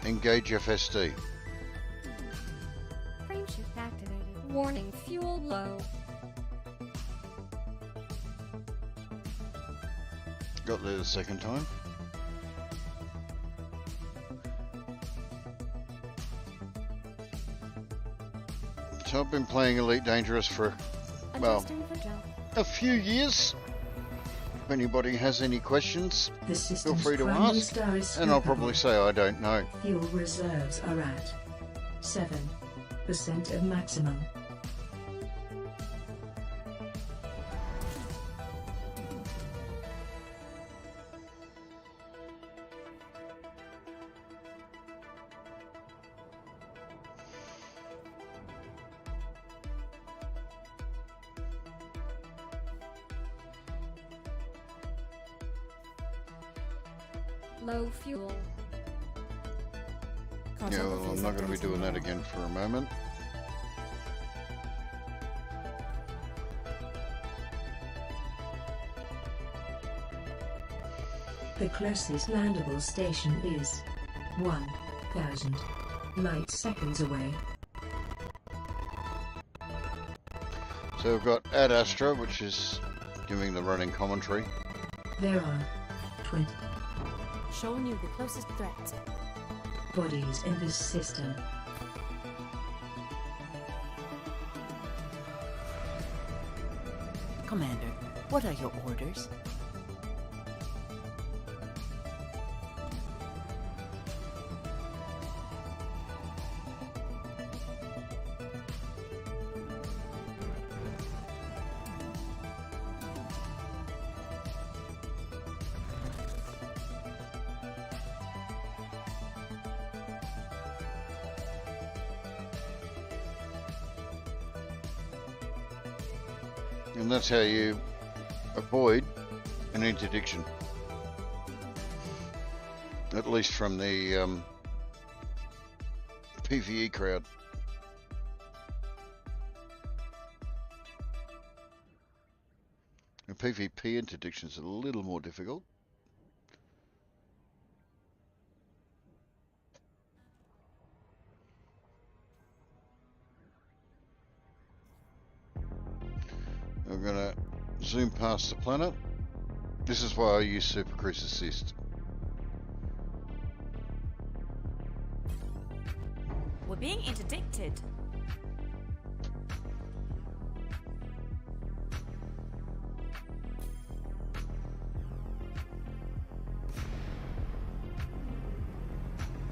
Speaker 1: Engage FSD.
Speaker 4: Frameshift activated. Warning, fuel low.
Speaker 1: Got there the second time. So I've been playing Elite Dangerous for, well,
Speaker 4: Adjusting for jump.
Speaker 1: a few years. If anybody has any questions,
Speaker 5: The
Speaker 1: feel
Speaker 5: system's
Speaker 1: free to
Speaker 5: primary
Speaker 1: ask,
Speaker 5: star is
Speaker 1: and I'll probably
Speaker 5: scoopable.
Speaker 1: say I don't know.
Speaker 5: Fuel reserves are at 7% of maximum.
Speaker 4: Low fuel.
Speaker 1: Yeah, well, I'm not going to be doing that again for a moment.
Speaker 5: The closest landable station is 1,000 light seconds away.
Speaker 1: So we've got Ad Astra, which is giving the running commentary.
Speaker 5: There are 20
Speaker 10: Showing you the closest threat.
Speaker 5: bodies in this system.
Speaker 10: Commander, what are your orders?
Speaker 1: And that's how you avoid an interdiction. At least from the PvE crowd. The PvP interdiction's a little more difficult. We're going to zoom past the planet. This is why I use Super Cruise Assist.
Speaker 10: We're being interdicted.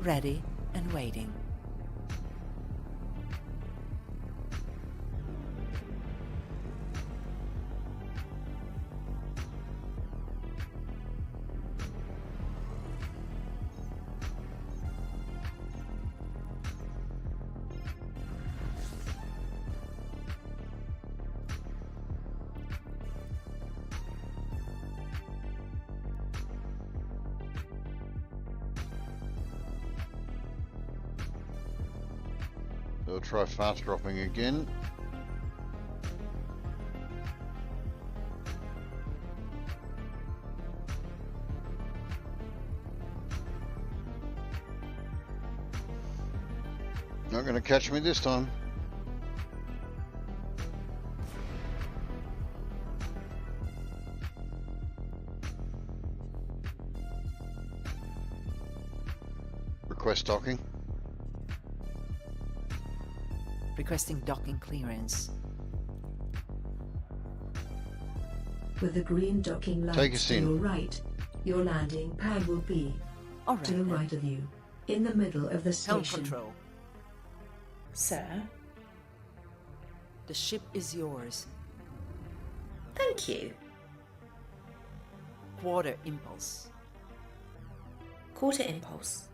Speaker 10: Ready and waiting.
Speaker 1: So I'll try fast dropping again. Not going to catch me this time. Request docking.
Speaker 3: Requesting docking clearance.
Speaker 5: With the green docking
Speaker 1: Take
Speaker 5: lights
Speaker 1: us
Speaker 5: to
Speaker 1: in.
Speaker 5: your right, your landing pad will be
Speaker 3: All right.
Speaker 5: to the
Speaker 3: then.
Speaker 5: right of you, in the middle of the
Speaker 3: Helm
Speaker 5: station.
Speaker 3: control.
Speaker 8: Sir,
Speaker 3: The ship is yours.
Speaker 8: thank you.
Speaker 3: Quarter impulse.
Speaker 8: Quarter impulse.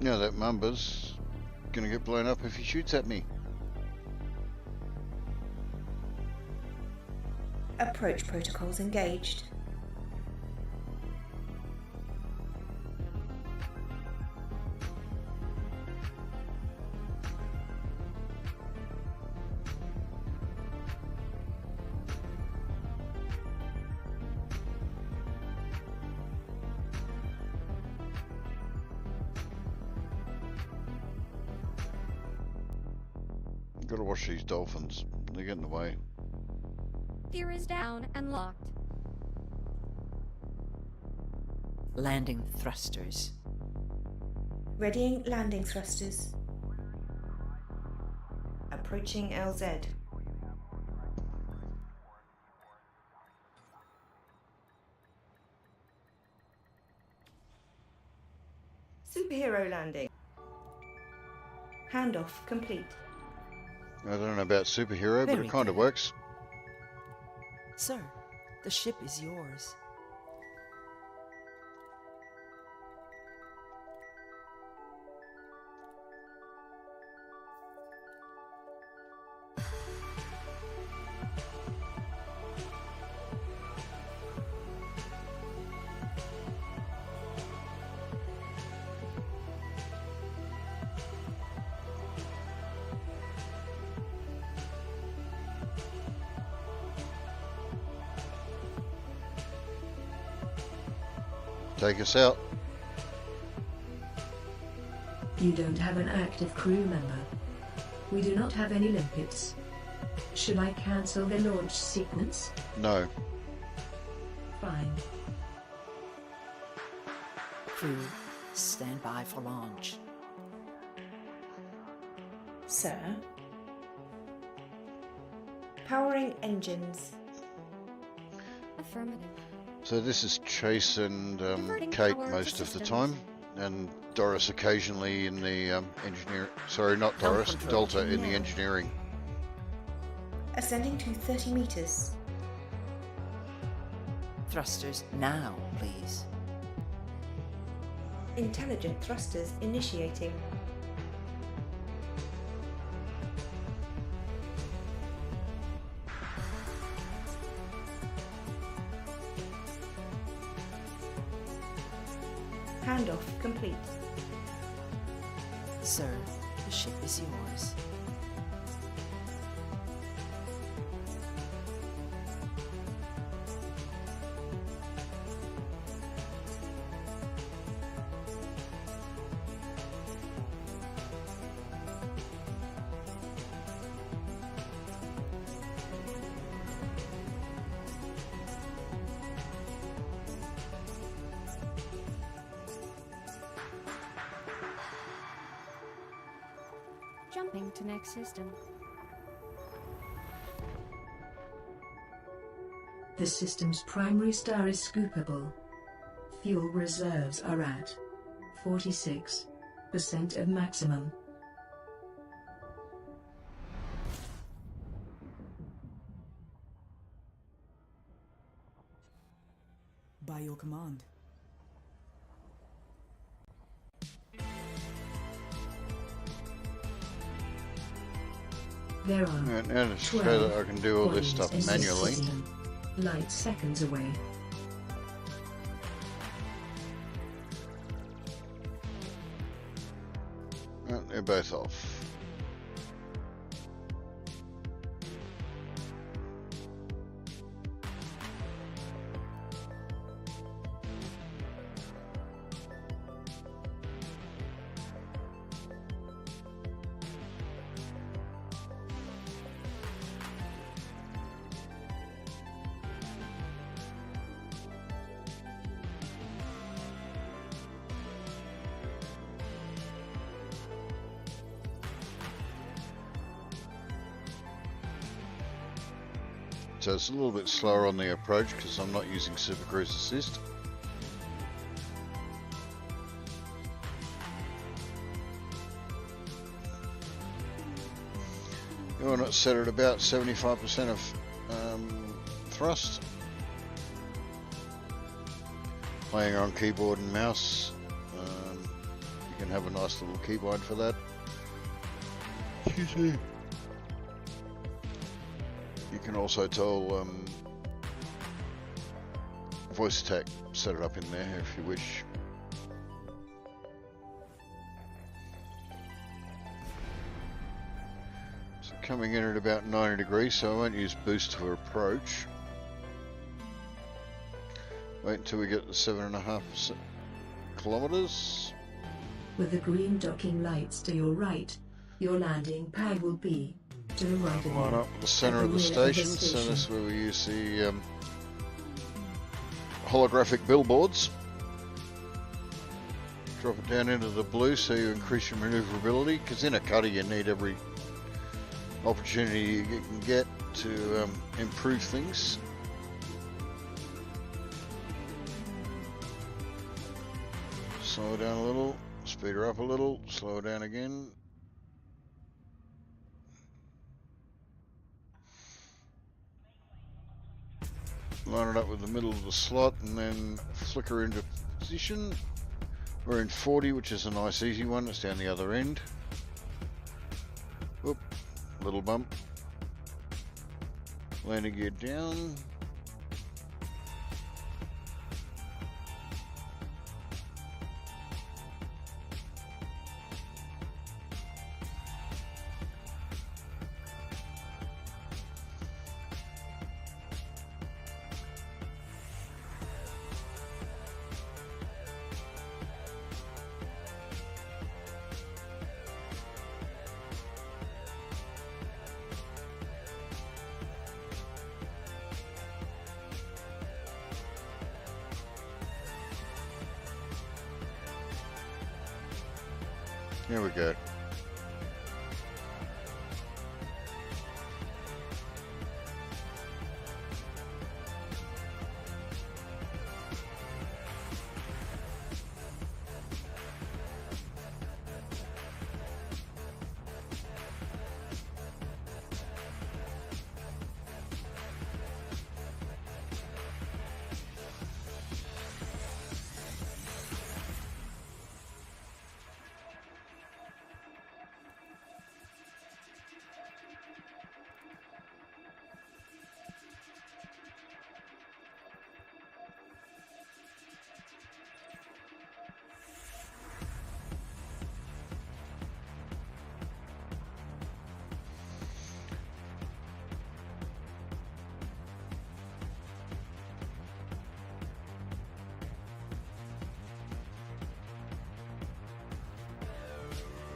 Speaker 1: Yeah, that Mamba's going to get blown up if he shoots at me.
Speaker 8: Approach protocols engaged.
Speaker 1: Gotta watch these dolphins. They get in the way.
Speaker 4: Gear is down and locked.
Speaker 3: Landing thrusters.
Speaker 8: Readying landing thrusters. Approaching LZ. Superhero landing. Handoff complete.
Speaker 1: I don't know about superhero, but
Speaker 3: Very
Speaker 1: it kind of
Speaker 3: good.
Speaker 1: works.
Speaker 3: Sir, the ship is yours.
Speaker 1: Take us out.
Speaker 5: You don't have an active crew member. We do not have any limpets. Should I cancel the launch sequence?
Speaker 1: No.
Speaker 5: Fine.
Speaker 3: Crew, stand by for launch.
Speaker 8: Sir. Powering engines.
Speaker 4: Affirmative.
Speaker 1: So this is Chase and
Speaker 4: Diverting
Speaker 1: Kate
Speaker 4: power to
Speaker 1: most of the
Speaker 4: systems.
Speaker 1: time, and Doris occasionally in the engineer. Sorry, not
Speaker 3: Helm
Speaker 1: Doris.
Speaker 3: control.
Speaker 1: Delta in the
Speaker 8: Yeah.
Speaker 1: engineering.
Speaker 8: Ascending to 30 meters.
Speaker 3: Thrusters now, please.
Speaker 8: Intelligent thrusters initiating. Handoff complete.
Speaker 3: Sir, the ship is yours.
Speaker 4: Jumping to next system.
Speaker 5: The system's primary star is scoopable. Fuel reserves are at 46% of maximum.
Speaker 7: By your command.
Speaker 5: There are
Speaker 1: Right, now to show
Speaker 5: 12
Speaker 1: that I can do all this
Speaker 5: points
Speaker 1: stuff
Speaker 5: in the
Speaker 1: manually.
Speaker 5: system. Light seconds away.
Speaker 1: They're both off. So it's a little bit slower on the approach because I'm not using Super Cruise Assist. You want it set at about 75% of thrust. Playing on keyboard and mouse, you can have a nice little keybind for that. Excuse me. You can also tell voice attack, set it up in there if you wish. So coming in at about 90 degrees, so I won't use boost for approach. Wait until we get to 7.5 kilometers.
Speaker 5: With the green docking lights to your right, your landing pad will be to the right of
Speaker 1: Line
Speaker 5: you.
Speaker 1: up the centre of the station, so that's where we use the holographic billboards. Drop it down into the blue so you increase your manoeuvrability, because in a cutter you need every opportunity you can get to improve things. Slow down a little, speed her up a little, slow her down again. Line it up with the middle of the slot and then flicker into position. We're in 40, which is a nice easy one. It's down the other end. Whoop, little bump. Landing gear down. Here we go.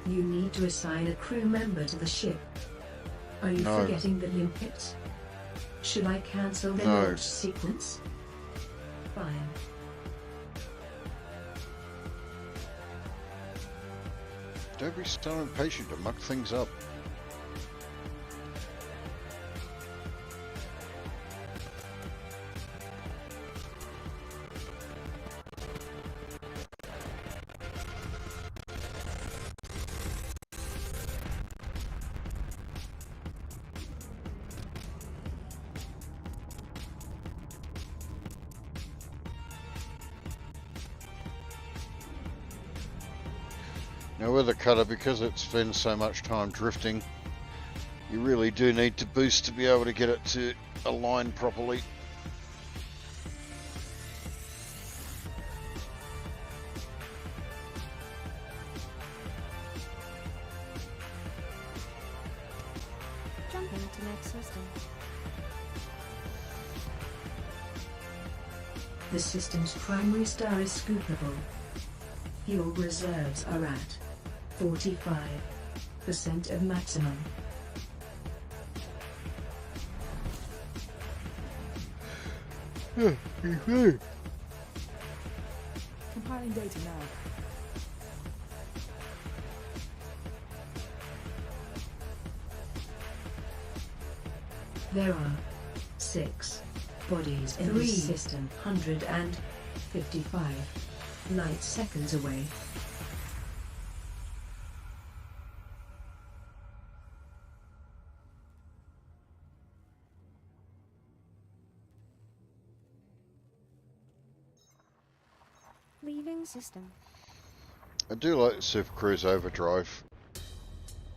Speaker 5: You need to assign a crew member to the ship. Are you
Speaker 1: No.
Speaker 5: forgetting the limpets? Should I cancel the
Speaker 1: No.
Speaker 5: launch sequence? Fine.
Speaker 1: Don't be so impatient to muck things up. Now with a cutter, because it spends so much time drifting, you really do need to boost to be able to get it to align properly.
Speaker 4: Jumping to next system.
Speaker 5: The system's primary star is scoopable. Fuel reserves are at 45% of maximum.
Speaker 7: Compiling data now.
Speaker 5: There are 6 bodies in the system, 155 light seconds away.
Speaker 4: Leaving system.
Speaker 1: I do like the Super Cruise Overdrive.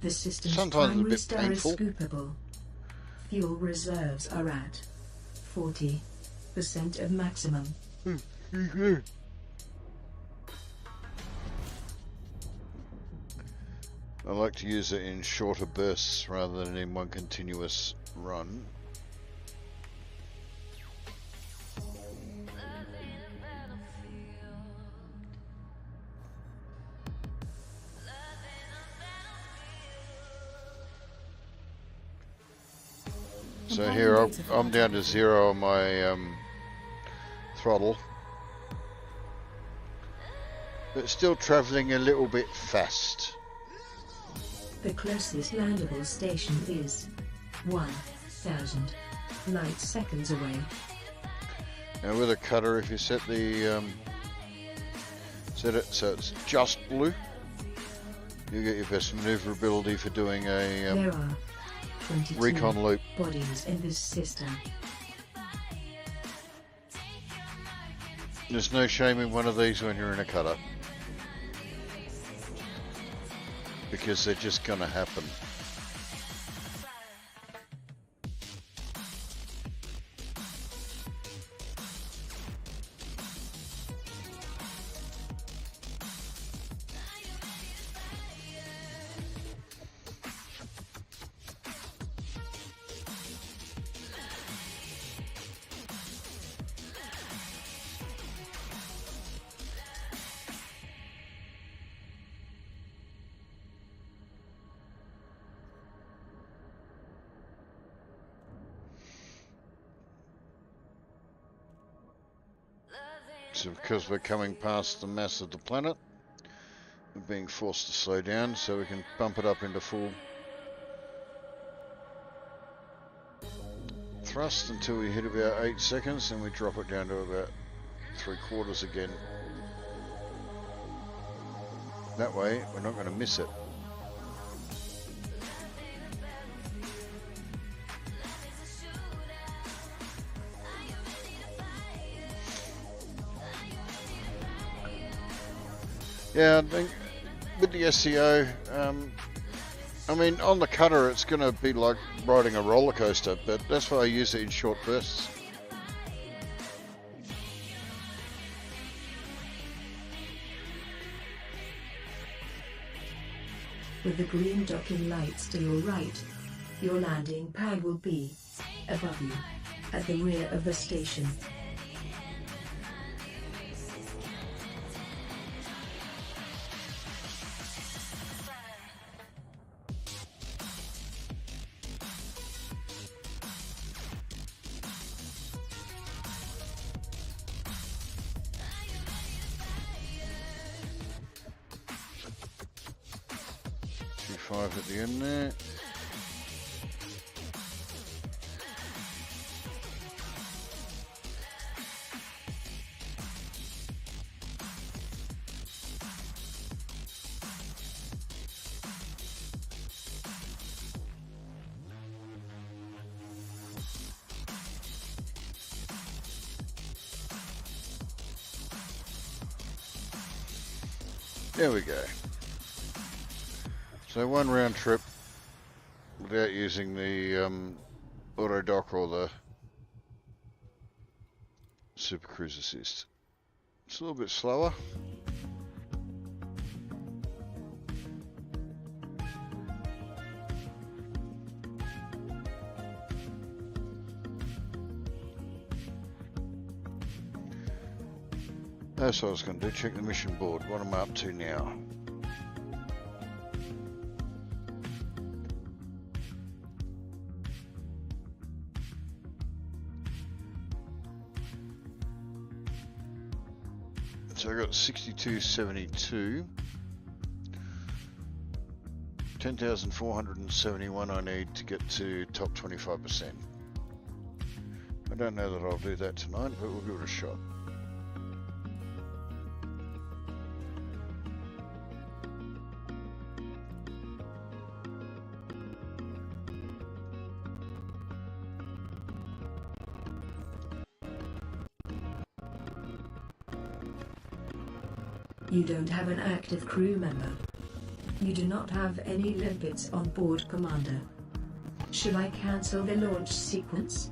Speaker 5: The system's
Speaker 1: Sometimes a
Speaker 5: primary
Speaker 1: bit
Speaker 5: star
Speaker 1: painful.
Speaker 5: is scoopable. Fuel reserves are at 40% of maximum.
Speaker 1: I like to use it in shorter bursts rather than in one continuous run. So here I'm down to 0 on my throttle, but still travelling a little bit fast.
Speaker 5: The closest landable station is 1,000 light seconds away.
Speaker 1: Now with a cutter, if you set the set it so it's just blue, you get your best manoeuvrability for doing a
Speaker 5: There are 22
Speaker 1: recon loop.
Speaker 5: bodies in this system.
Speaker 1: There's no shame in one of these when you're in a cutter, because they're just going to happen. So because we're coming past the mass of the planet, we're being forced to slow down so we can bump it up into full thrust until we hit about 8 seconds, and we drop it down to about 3/4 again. That way we're not going to miss it. Yeah, I think with the SEO, I mean, on the cutter it's going to be like riding a roller coaster, but that's why I use it in short bursts.
Speaker 5: With the green docking lights to your right, your landing pad will be above you, at the rear of the station.
Speaker 1: At the end there. There we go. So one round trip without using the auto dock or the Super Cruise Assist. It's a little bit slower. That's what I was going to do, check the mission board, what am I up to now? So I got 6272, 10,471 I need to get to top 25%. don't know that I'll do that tonight, but we'll give it a shot.
Speaker 5: You don't have an active crew member. You do not have any limpets on board, Commander. Should I cancel the launch sequence?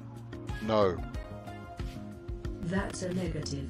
Speaker 1: No.
Speaker 5: That's a negative.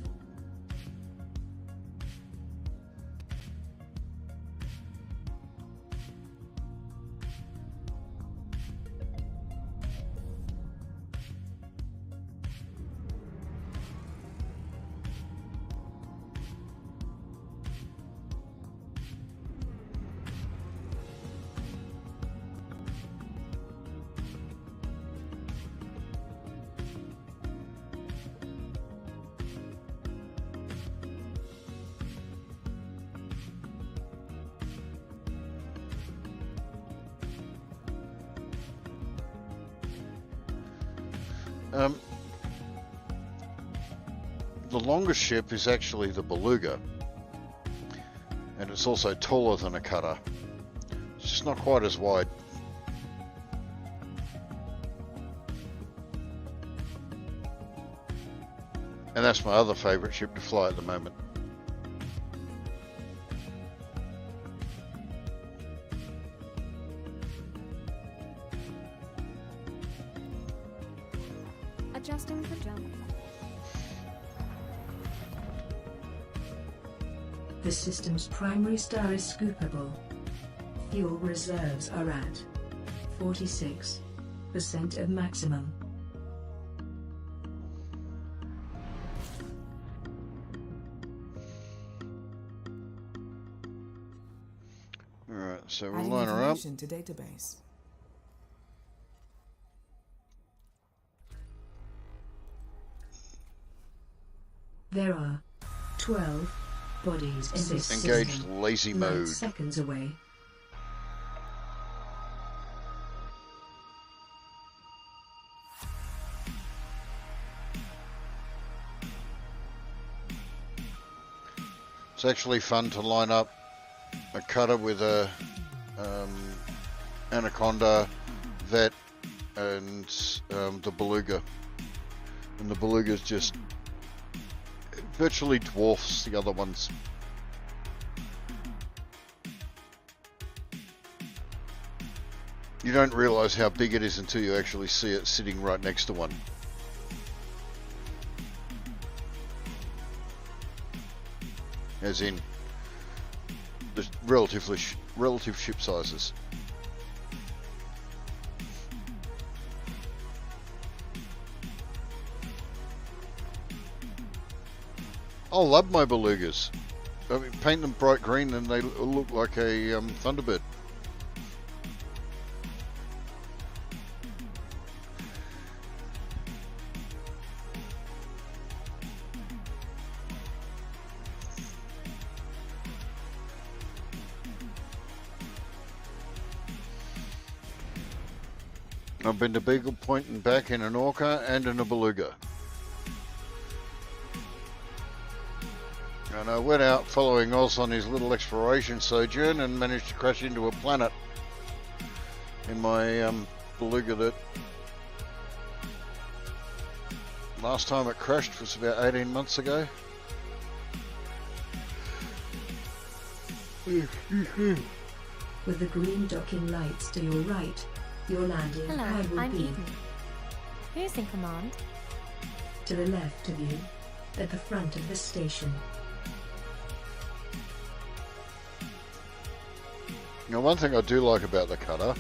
Speaker 1: The longest ship is actually the Beluga, and it's also taller than a cutter. It's just not quite as wide. And that's my other favourite ship to fly at the moment.
Speaker 4: Adjusting for jump.
Speaker 5: The system's primary star is scoopable. Fuel reserves are at 46% of maximum.
Speaker 1: Alright, so we'll
Speaker 7: Adding
Speaker 1: line her up.
Speaker 7: information to database.
Speaker 5: There are 12 bodies in this
Speaker 1: Engage
Speaker 5: system.
Speaker 1: lazy
Speaker 5: 9
Speaker 1: mode.
Speaker 5: seconds away.
Speaker 1: It's actually fun to line up a cutter with a Anaconda, Vet, and the Beluga. And the Beluga's just virtually dwarfs the other ones. You don't realise how big it is until you actually see it sitting right next to one. As in the relative ship sizes. I love my Belugas. I mean, paint them bright green and they look like a Thunderbird. I've been to Beagle Point and back in an Orca and in a Beluga. And I went out following Oz on his little exploration sojourn and managed to crash into a planet in my Beluga that last time it crashed was about 18 months ago.
Speaker 5: With the green docking lights to your right, your landing
Speaker 10: Hello,
Speaker 5: pad will
Speaker 10: I'm
Speaker 5: be
Speaker 10: Eden. Who's in command?
Speaker 5: to the left of you, at the front of the station.
Speaker 1: Now, one thing I do like about the cutter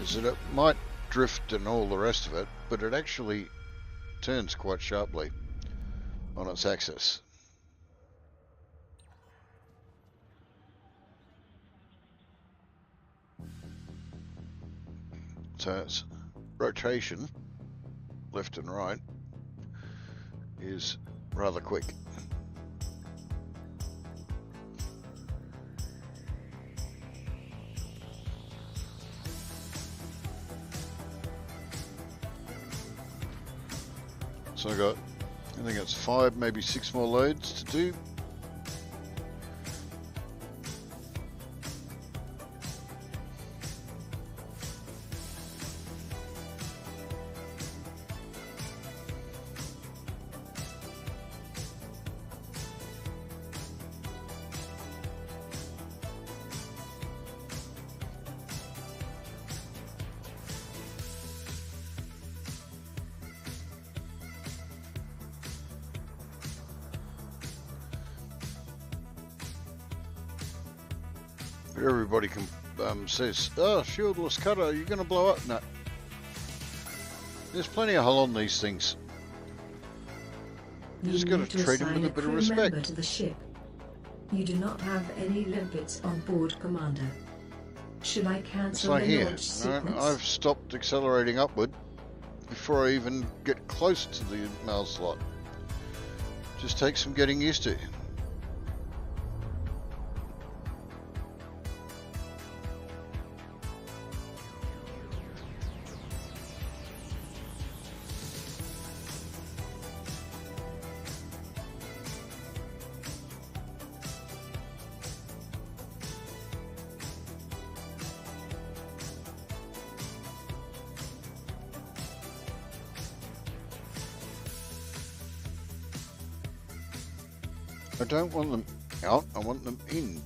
Speaker 1: is that it might drift and all the rest of it, but it actually turns quite sharply on its axis. So its rotation, left and right, is rather quick. So I got, I think it's 5, maybe 6 more loads to do. Everybody can says, "Oh, shieldless cutter, you're going to blow up." No, there's plenty of hull on these things. You just got to treat them with a bit of respect.
Speaker 5: To the ship. You do not have any limpets on board, Commander. Should I
Speaker 1: It's
Speaker 5: cancel
Speaker 1: like
Speaker 5: the
Speaker 1: here.
Speaker 5: launch sequence?
Speaker 1: I've stopped accelerating upward before I even get close to the mail slot. Just takes some getting used to. I don't want them out, I want them in.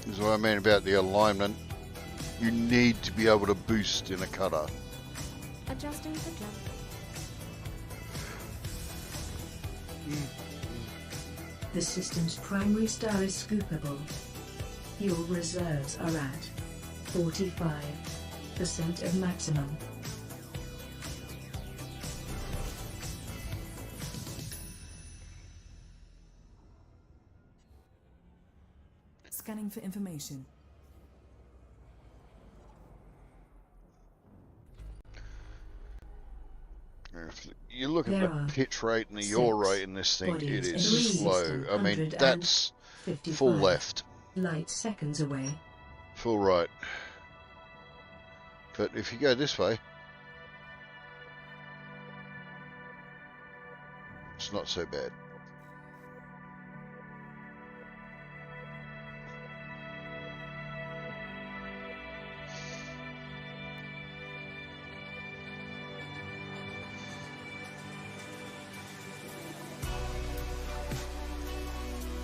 Speaker 1: This is what I mean about the alignment. You need to be able to boost in a cutter.
Speaker 4: Adjusting for jump.
Speaker 5: The system's primary star is scoopable. Fuel reserves are at 45% of maximum.
Speaker 7: Scanning for information.
Speaker 1: If you look at the pitch rate and the yaw rate in this thing, it is slow. I mean, that's full left.
Speaker 5: Light seconds away.
Speaker 1: Full right. But if you go this way, it's not so bad.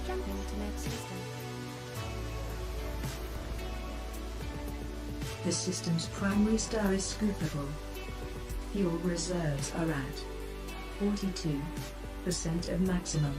Speaker 4: Jumping to next system.
Speaker 5: The system's primary star is scoopable. Fuel reserves are at 42% of maximum.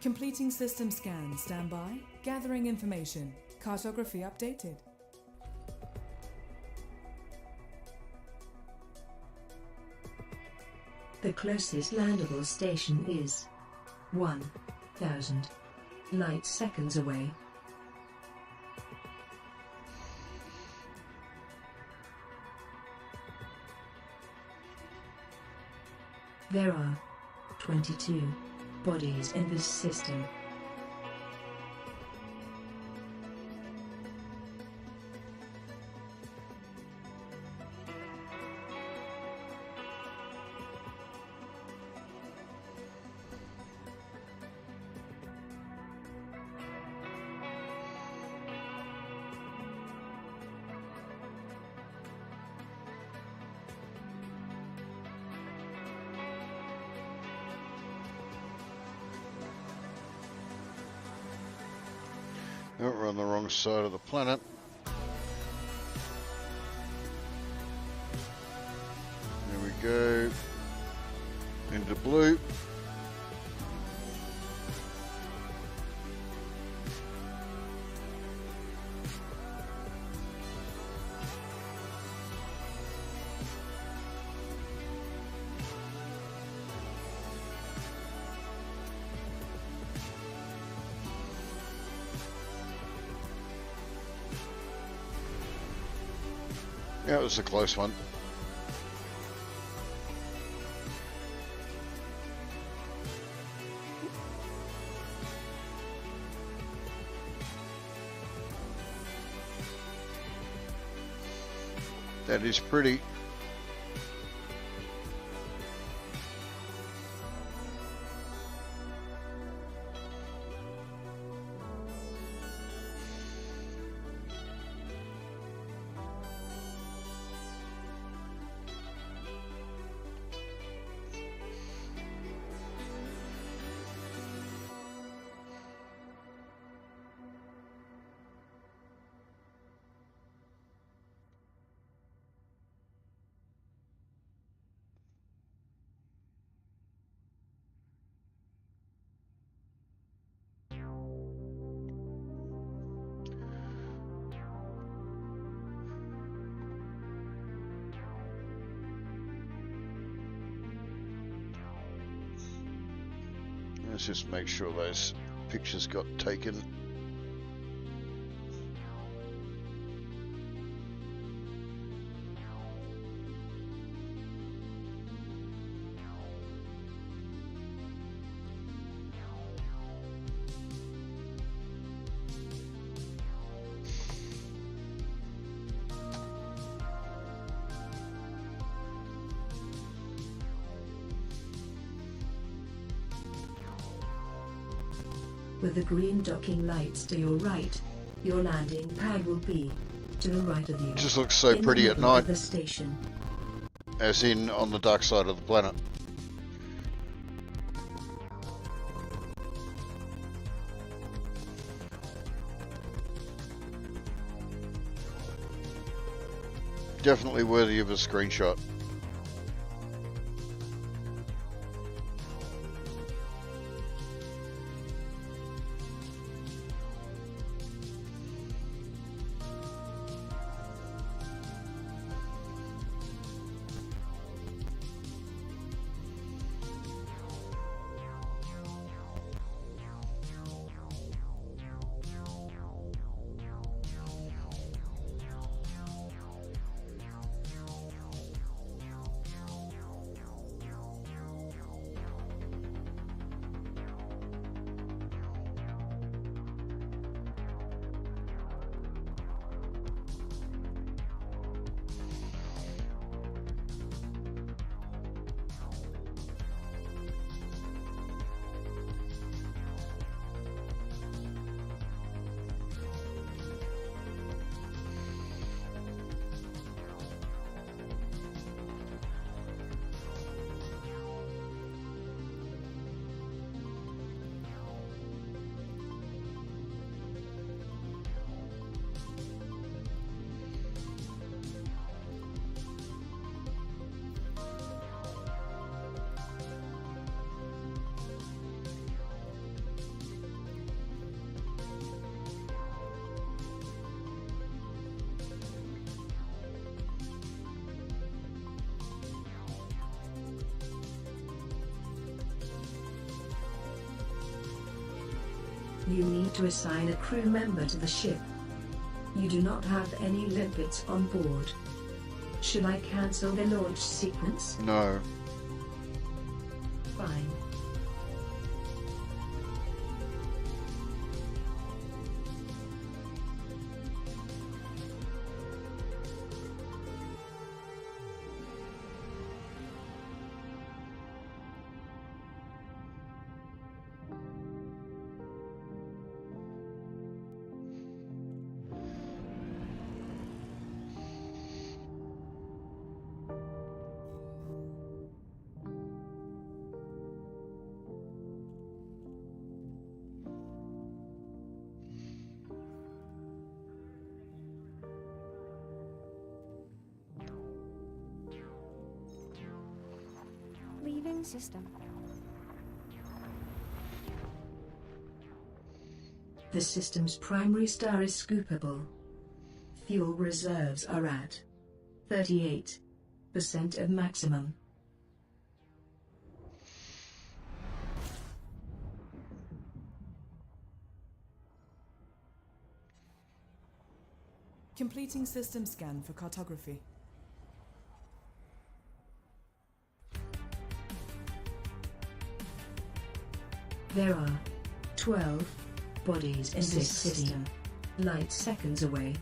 Speaker 7: Completing system scan. Standby. Gathering information. Cartography updated.
Speaker 5: The closest landable station is 1,000 light seconds away. There are 22 bodies in this system.
Speaker 1: Oh, we're on the wrong side of the planet. There we go. Into blue. Yeah, it was a close one. That is pretty. Let's just make sure those pictures got taken.
Speaker 5: With the green docking lights to your right, your landing pad will be to the right of you.
Speaker 1: Just looks so
Speaker 5: in the
Speaker 1: pretty at
Speaker 5: middle
Speaker 1: night.
Speaker 5: of the station.
Speaker 1: As in on the dark side of the planet. Definitely worthy of a screenshot.
Speaker 5: You need to assign a crew member to the ship. You do not have any limpets on board. Should I cancel the launch sequence?
Speaker 1: No.
Speaker 5: Fine.
Speaker 4: Leaving system.
Speaker 5: The system's primary star is scoopable. Fuel reserves are at 38% of maximum.
Speaker 7: Completing system scan for cartography.
Speaker 5: There are 12 bodies in this system. Light seconds away.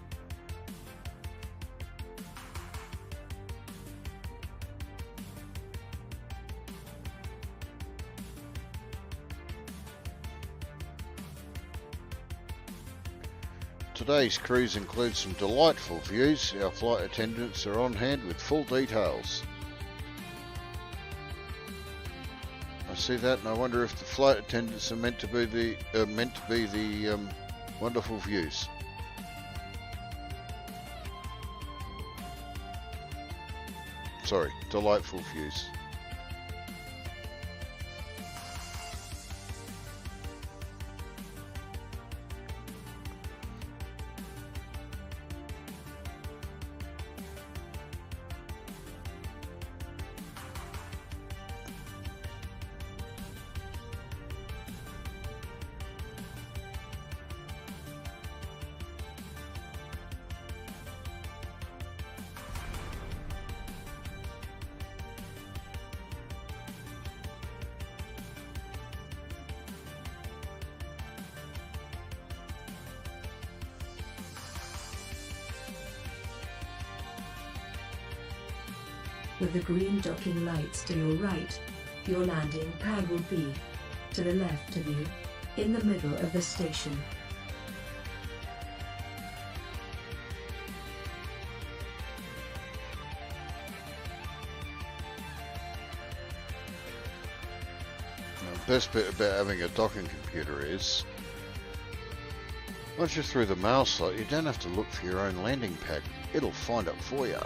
Speaker 1: Today's cruise includes some delightful views. Our flight attendants are on hand with full details. I see that, and I wonder if the flight attendants are meant to be the wonderful views. Sorry, delightful views.
Speaker 5: With the green docking lights to your right, your landing pad will be to the left of you, in the middle of the station.
Speaker 1: The best bit about having a docking computer is, once you're through the mail slot, you don't have to look for your own landing pad. It'll find it for you.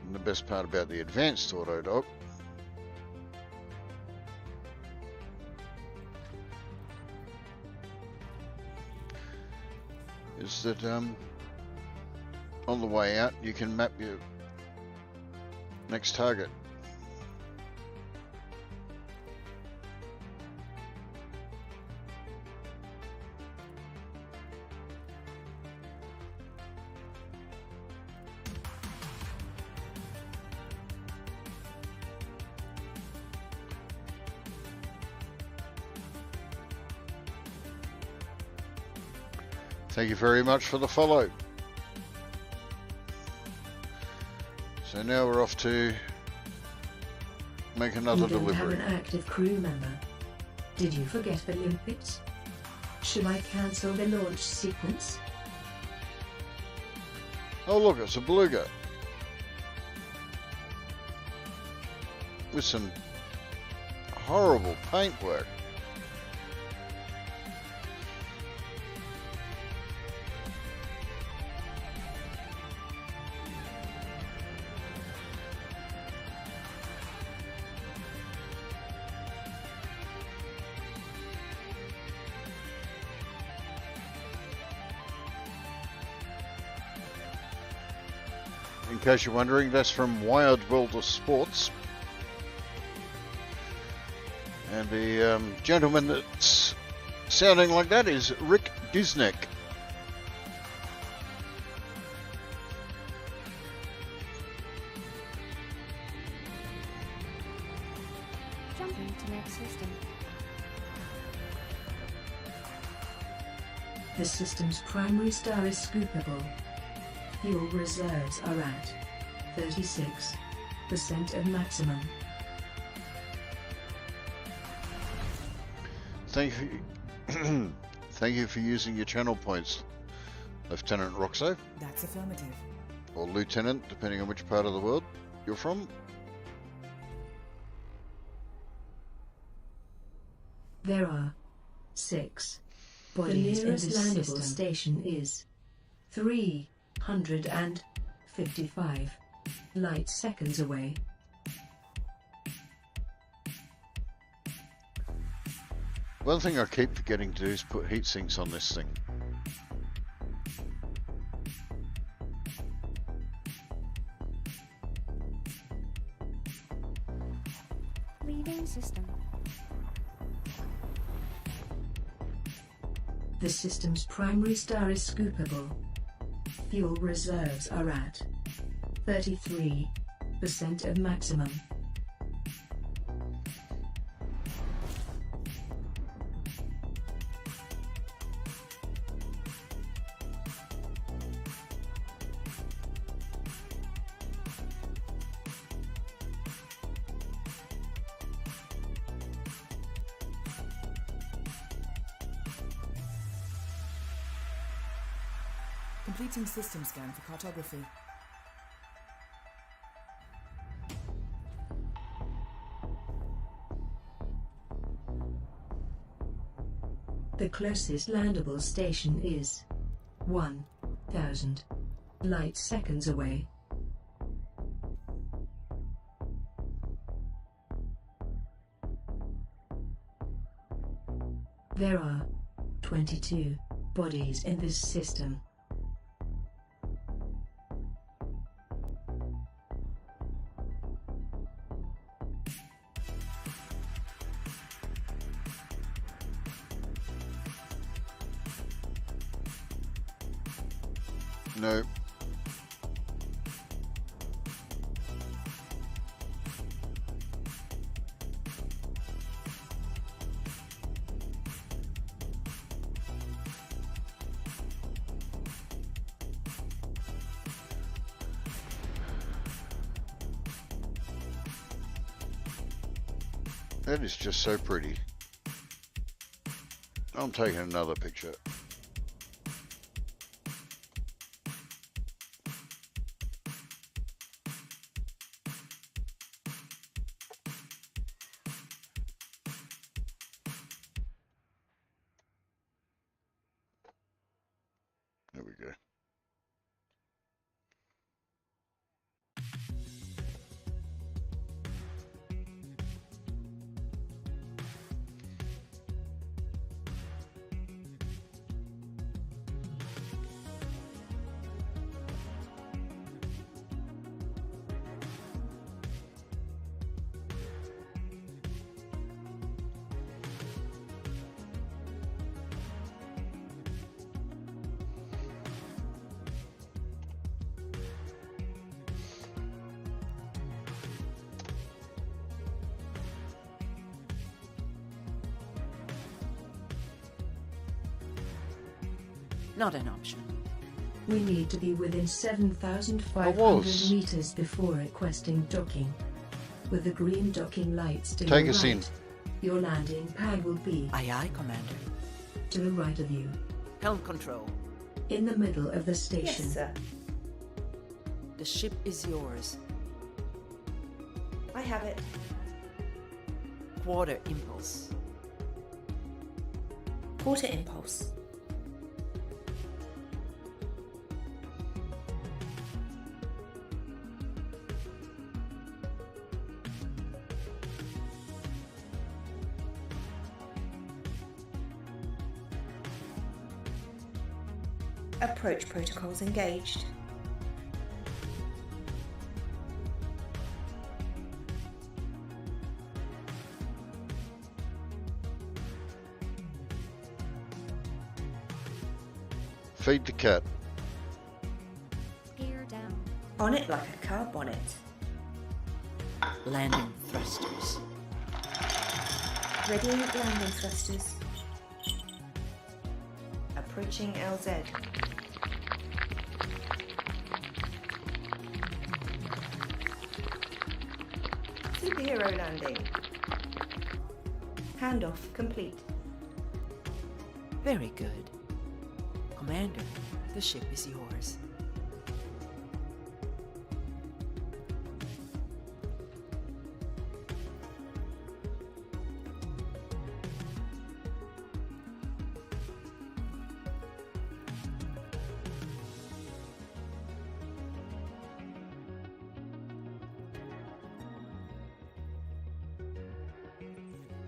Speaker 1: And the best part about the advanced auto dock is that on the way out you can map your next target. Thank you very much for the follow. So now we're off to make another
Speaker 5: You don't
Speaker 1: delivery.
Speaker 5: have an active crew member. Did you forget the limpets? Should I cancel the launch sequence?
Speaker 1: Oh look, it's a beluga. With some horrible paintwork. In case you're wondering, that's from Wild World of Sports. And the gentleman that's sounding like that is Rick Disneck.
Speaker 4: Jumping to next system.
Speaker 5: The system's primary star is scoopable. Fuel reserves are at 36% of maximum.
Speaker 1: Thank you, thank you for using your channel points, Lieutenant Roxo,
Speaker 7: That's affirmative.
Speaker 1: or Lieutenant, depending on which part of the world you're from.
Speaker 5: There are 6 bodies in this landable station is 355 light seconds away.
Speaker 1: One thing I keep forgetting to do is put heat sinks on this thing.
Speaker 4: Leaving system.
Speaker 5: The system's primary star is scoopable. Fuel reserves are at 33% of maximum.
Speaker 7: Completing system scan for cartography.
Speaker 5: The closest landable station is 1,000 light seconds away. There are 22 bodies in this system.
Speaker 1: No. That is just so pretty. I'm taking another picture. There we go.
Speaker 3: Not an option.
Speaker 5: We need to be within 7,500
Speaker 1: was.
Speaker 5: meters before requesting docking. With the green docking lights to
Speaker 1: Take
Speaker 5: your
Speaker 1: us in.
Speaker 5: right, your landing pad will be
Speaker 3: Aye, aye, Commander.
Speaker 5: to the right of you,
Speaker 3: Helm control.
Speaker 5: in the middle of the station.
Speaker 8: Yes, sir.
Speaker 3: The ship is yours.
Speaker 8: I have it.
Speaker 3: Quarter impulse.
Speaker 8: Quarter impulse. Approach protocols engaged.
Speaker 1: Feed the cat.
Speaker 4: Gear down.
Speaker 8: On it like a car bonnet.
Speaker 3: Landing thrusters.
Speaker 8: Readying landing thrusters. Approaching LZ. Superhero landing. Handoff complete.
Speaker 3: Very good. Commander, the ship is yours.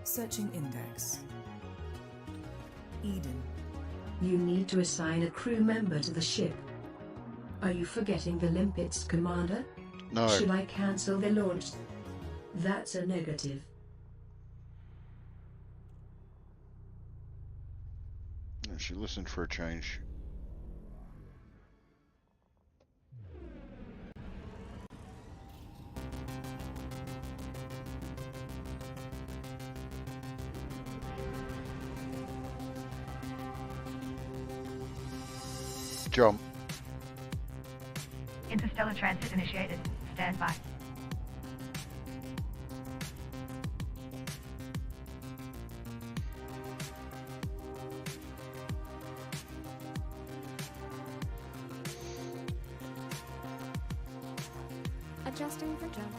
Speaker 7: Searching index. Eden.
Speaker 5: You need to assign a crew member to the ship. Are you forgetting the Limpets, Commander?
Speaker 1: No.
Speaker 5: Should I cancel the launch? That's a negative.
Speaker 1: She listened for a change. Jump.
Speaker 6: Interstellar transit initiated. Stand by.
Speaker 4: Adjusting for jump.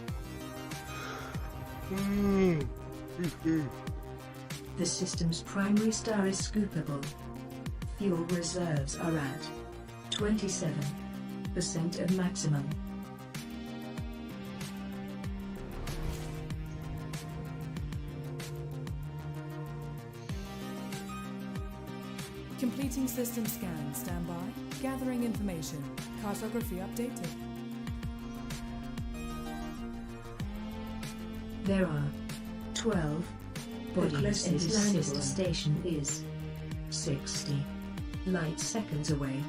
Speaker 5: The system's primary star is scoopable. Fuel reserves are at 27% of maximum.
Speaker 7: Completing system scan. Standby. Gathering information. Cartography updated.
Speaker 5: There are 12 bodies. The closest landable station is 60 light seconds away.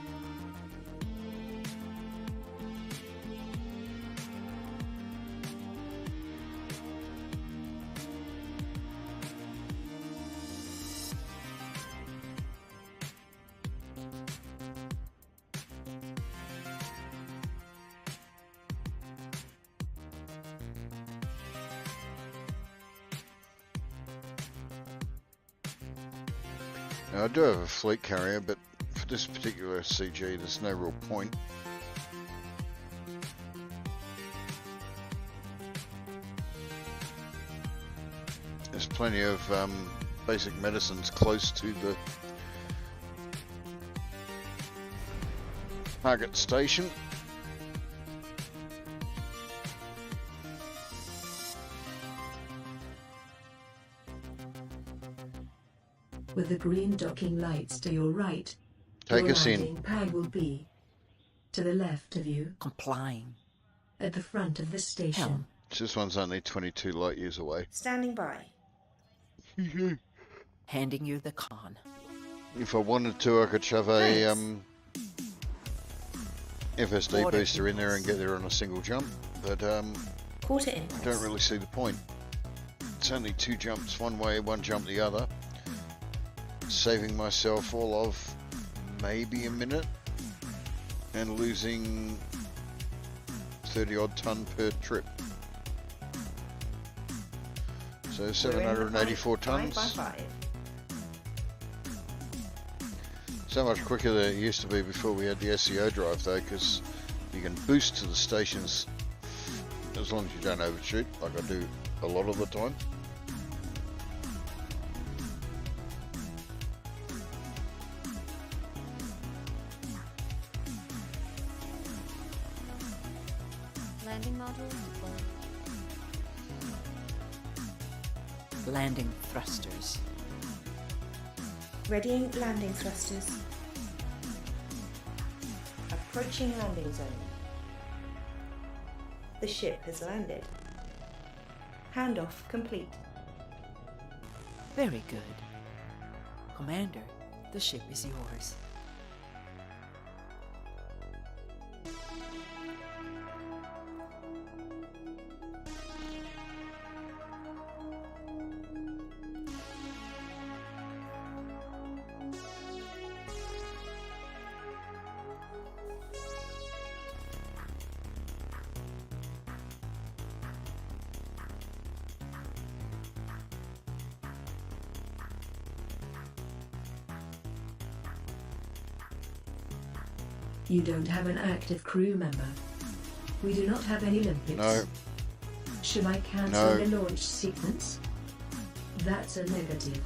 Speaker 1: Now, I do have a fleet carrier, but for this particular CG, there's no real point. There's plenty of basic medicines close to the target station.
Speaker 5: With the green docking lights to your right,
Speaker 1: Take
Speaker 5: your
Speaker 1: us in.
Speaker 5: landing pad will be to the left of you,
Speaker 3: Complying.
Speaker 5: at the front of the station.
Speaker 3: Helm.
Speaker 1: This one's only 22 light years away.
Speaker 8: Standing by.
Speaker 3: Handing you the con.
Speaker 1: If I wanted to, I could shove a FSD
Speaker 3: Water
Speaker 1: booster in there and
Speaker 3: pupils.
Speaker 1: get there on a single jump, but
Speaker 8: Quarter
Speaker 1: I
Speaker 8: impulse.
Speaker 1: don't really see the point. It's only 2 jumps one way, 1 jump the other. Saving myself all of maybe a minute and losing 30 odd ton per trip. So 784 tons.
Speaker 8: 5 by 5.
Speaker 1: So much quicker than it used to be before we had the SEO drive though, because you can boost to the stations as long as you don't overshoot, like I do a lot of the time.
Speaker 4: Landing module deployed.
Speaker 3: Landing thrusters.
Speaker 8: Readying landing thrusters. Approaching landing zone. The ship has landed. Handoff complete.
Speaker 3: Very good. Commander, the ship is yours.
Speaker 5: You don't have an active crew member. We do not have any limpets.
Speaker 1: No.
Speaker 5: Should I cancel
Speaker 1: No.
Speaker 5: the launch sequence? That's a negative.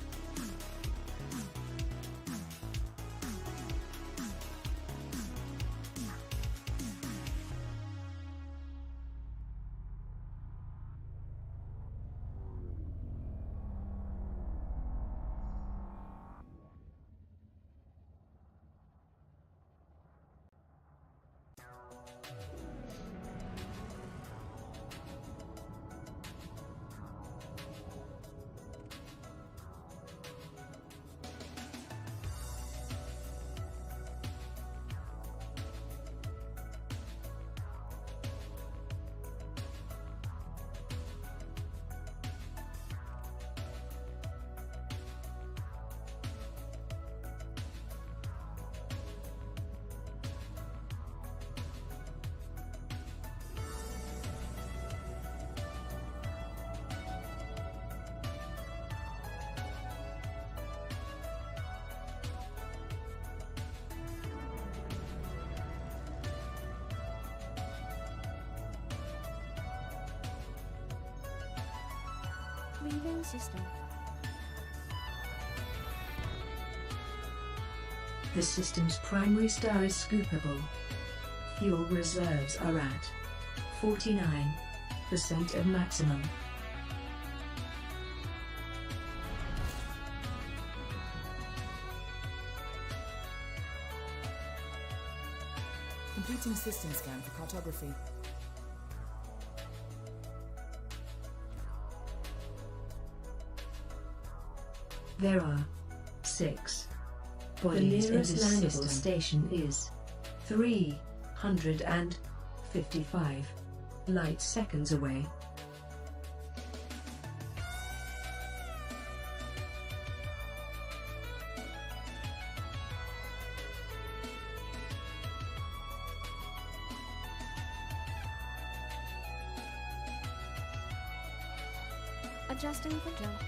Speaker 4: Leaving system.
Speaker 5: The system's primary star is scoopable. Fuel reserves are at 49% of maximum.
Speaker 7: Completing system scan for cartography.
Speaker 5: There are 6 bodies. The nearest landable station is 355 light seconds away.
Speaker 4: Adjusting for jump.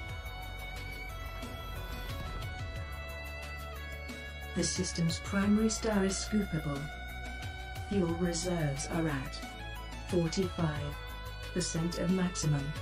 Speaker 5: The system's primary star is scoopable. Fuel reserves are at 45% of maximum.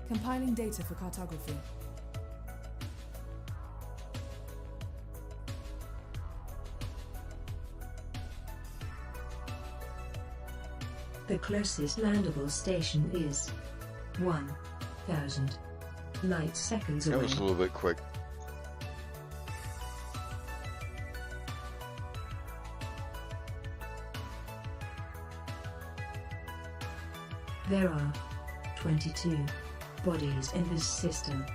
Speaker 7: Compiling data for cartography.
Speaker 5: The closest landable station is 1,000 light seconds away.
Speaker 1: That was a little bit quick.
Speaker 5: There are 22 bodies in this system.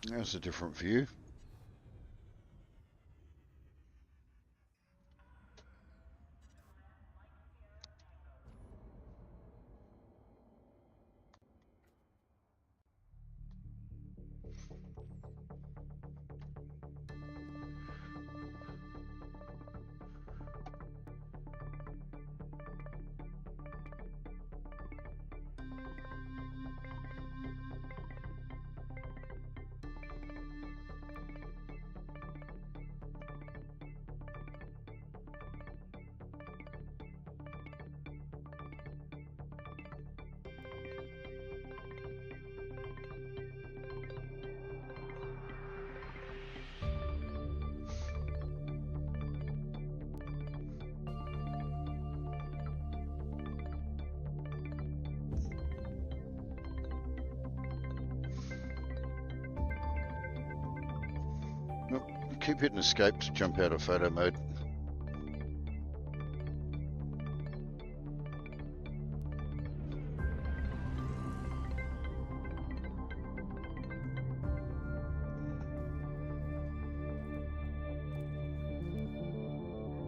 Speaker 1: That's a different view. Keep hitting escape to jump out of photo mode.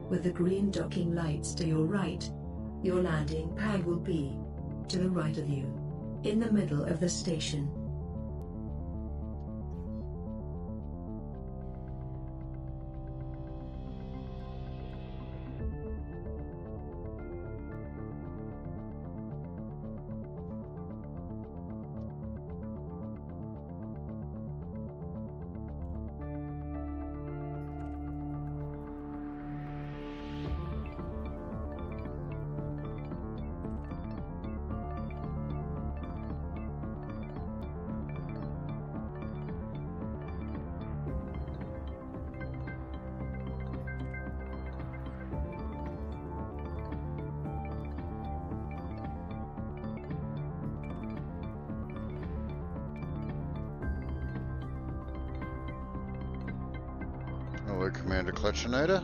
Speaker 5: With the green docking lights to your right, your landing pad will be to the right of you, in the middle of the station.
Speaker 1: Hello, Commander Clutchinator.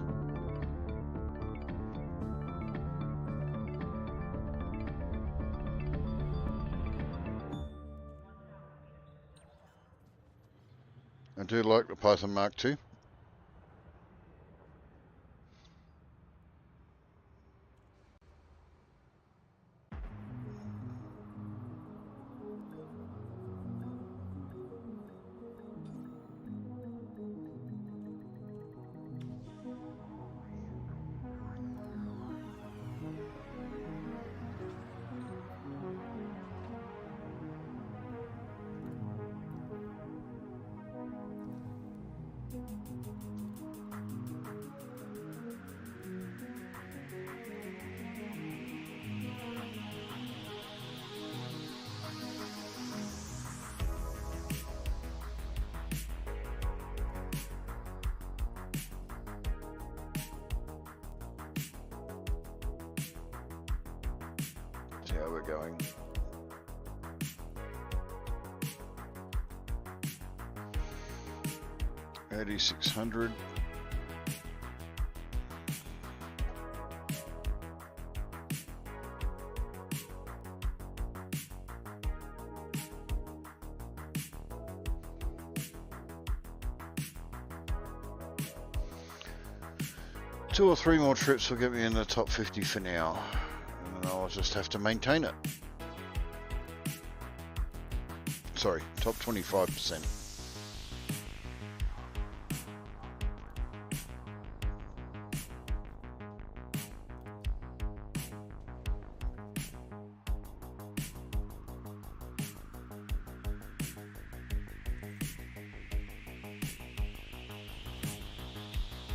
Speaker 1: I do like the Python Mark II. See how we're going. $8,600. Two or three more trips will get me in the top 50 for now, and then I'll just have to maintain it. Sorry, top 25%.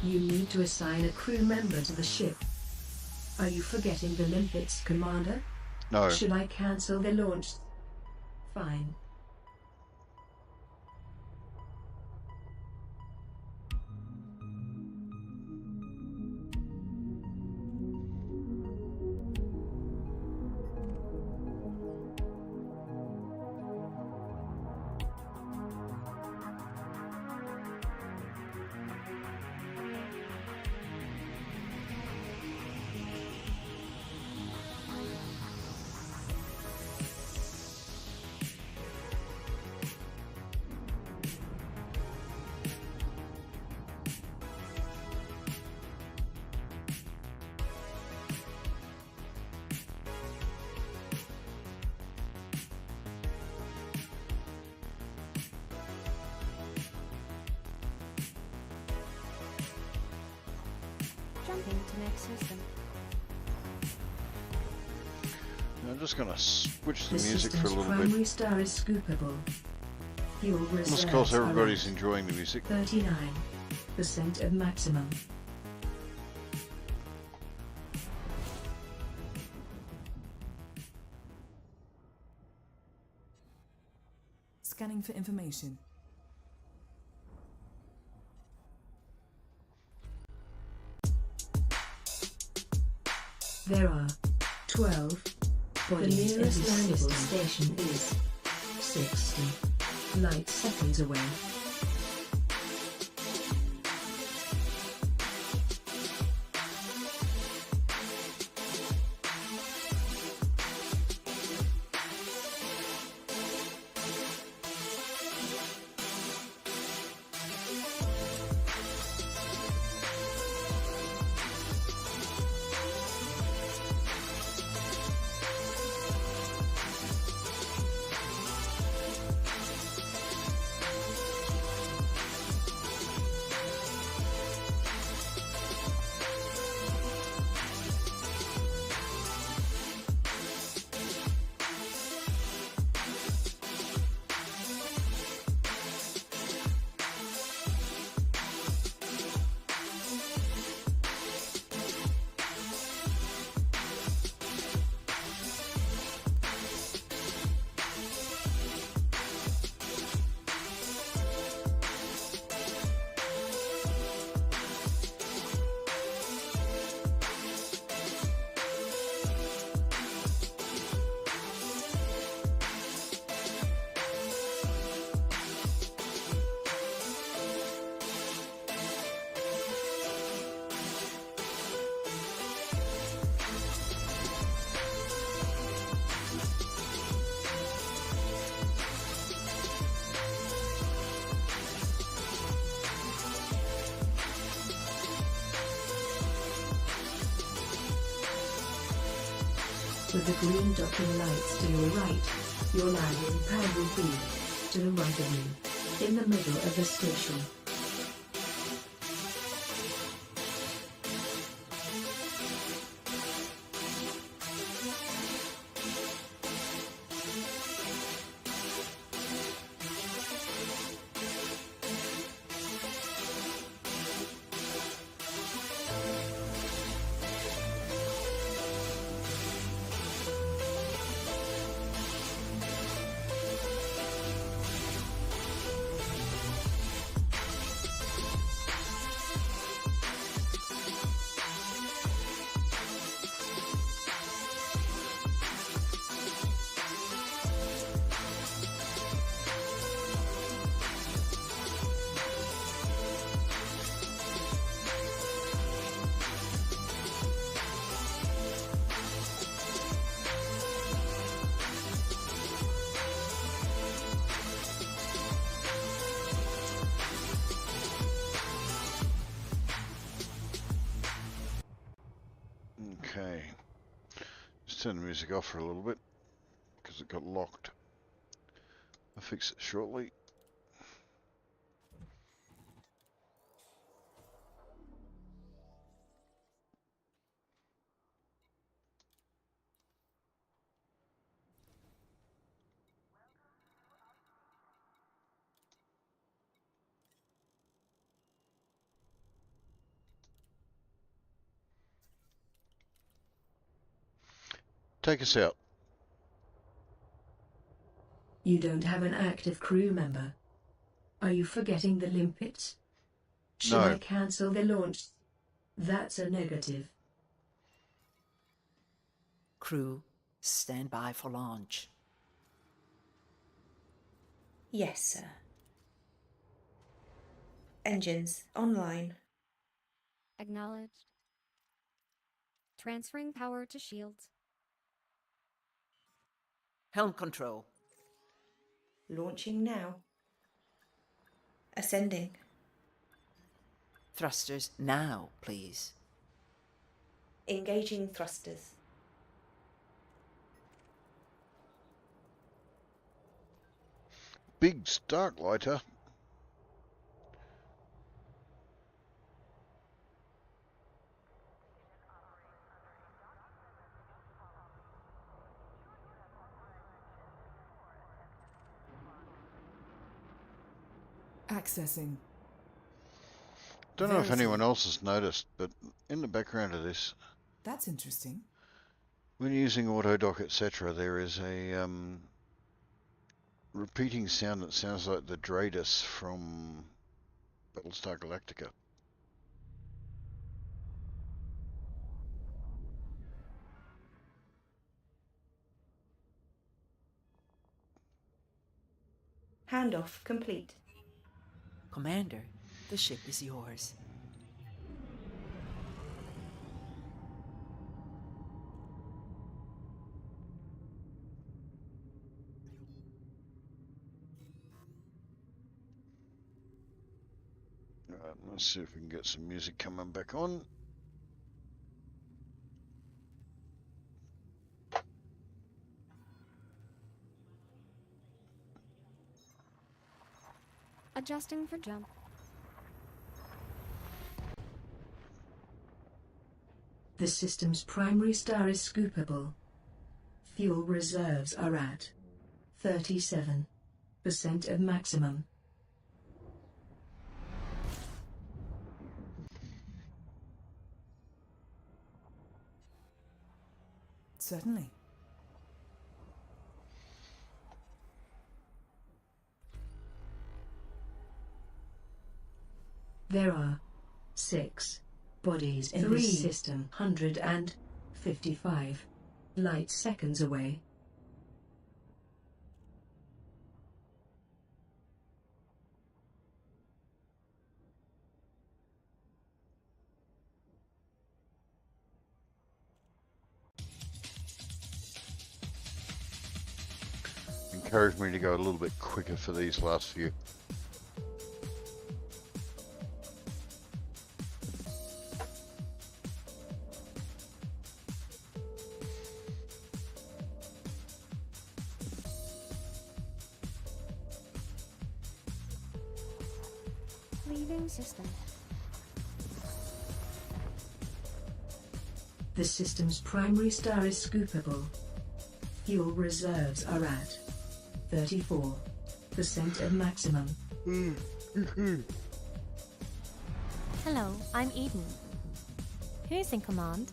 Speaker 5: You need to assign a crew member to the ship. Are you forgetting the limpets, Commander?
Speaker 1: No.
Speaker 5: Should I cancel the launch? Fine.
Speaker 4: Jumping to next system.
Speaker 1: I'm just going to switch the
Speaker 5: The
Speaker 1: music for a
Speaker 5: system's
Speaker 1: little
Speaker 5: primary
Speaker 1: bit.
Speaker 5: star is scoopable. Fuel reserves
Speaker 1: Of course,
Speaker 5: are
Speaker 1: everybody's
Speaker 5: at
Speaker 1: enjoying the music.
Speaker 5: 39% of maximum.
Speaker 7: Scanning for information.
Speaker 5: There are 12 bodies. The nearest landable station is 60 light seconds away. With the green docking lights to your right, your landing pad will be to the right of you, in the middle of the station.
Speaker 1: Okay. Just turn the music off for a little bit because it got locked. I'll fix it shortly. Take us out.
Speaker 5: You don't have an active crew member. Are you forgetting the limpets? Should
Speaker 1: No.
Speaker 5: I cancel the launch? That's a negative.
Speaker 3: Crew, stand by for launch.
Speaker 8: Yes, sir. Engines online.
Speaker 4: Acknowledged. Transferring power to shields.
Speaker 3: Helm control.
Speaker 8: Launching now. Ascending.
Speaker 3: Thrusters now, please.
Speaker 8: Engaging thrusters.
Speaker 1: Big Starklighter.
Speaker 7: Accessing.
Speaker 1: Don't know if
Speaker 7: Very
Speaker 1: anyone
Speaker 7: slow.
Speaker 1: else has noticed, but in the background of this,
Speaker 7: That's interesting.
Speaker 1: when using autodock, etc., there is a repeating sound that sounds like the Dreidus from Battlestar Galactica.
Speaker 8: Handoff complete.
Speaker 3: Commander, the ship is yours.
Speaker 1: Right, let's see if we can get some music coming back on.
Speaker 4: Adjusting for jump.
Speaker 5: The system's primary star is scoopable. Fuel reserves are at 37% of maximum.
Speaker 7: Certainly.
Speaker 5: There are 6 bodies in this system, 155 light seconds away.
Speaker 1: Encourage me to go a little bit quicker for these last few.
Speaker 4: Receiving system.
Speaker 5: The system's primary star is scoopable. Fuel reserves are at 34% of maximum.
Speaker 10: Hello, I'm Eden. Who's in command?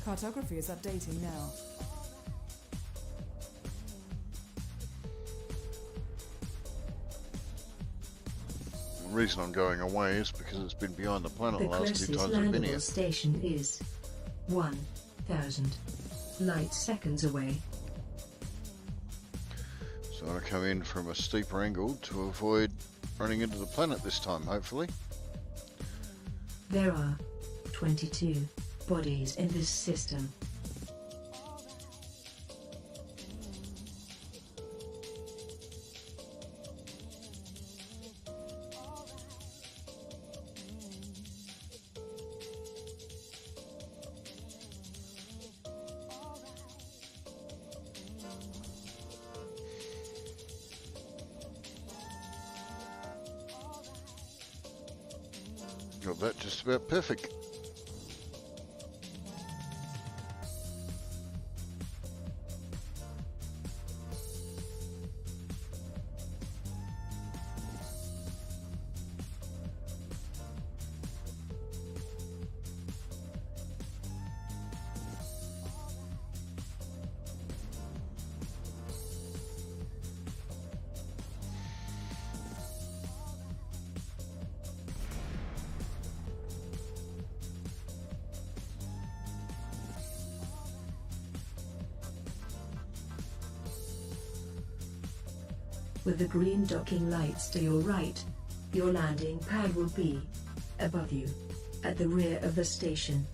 Speaker 7: Cartography is updating now.
Speaker 1: The reason I'm going away is because it's been behind the planet
Speaker 5: The
Speaker 1: the last 2
Speaker 5: closest
Speaker 1: times I've been here.
Speaker 5: landable station is 1,000 light seconds away.
Speaker 1: So I come in from a steeper angle to avoid running into the planet this time, hopefully.
Speaker 5: There are 22 bodies in this system.
Speaker 1: Got that just about perfect.
Speaker 5: With the green docking lights to your right, your landing pad will be above you, at the rear of the station.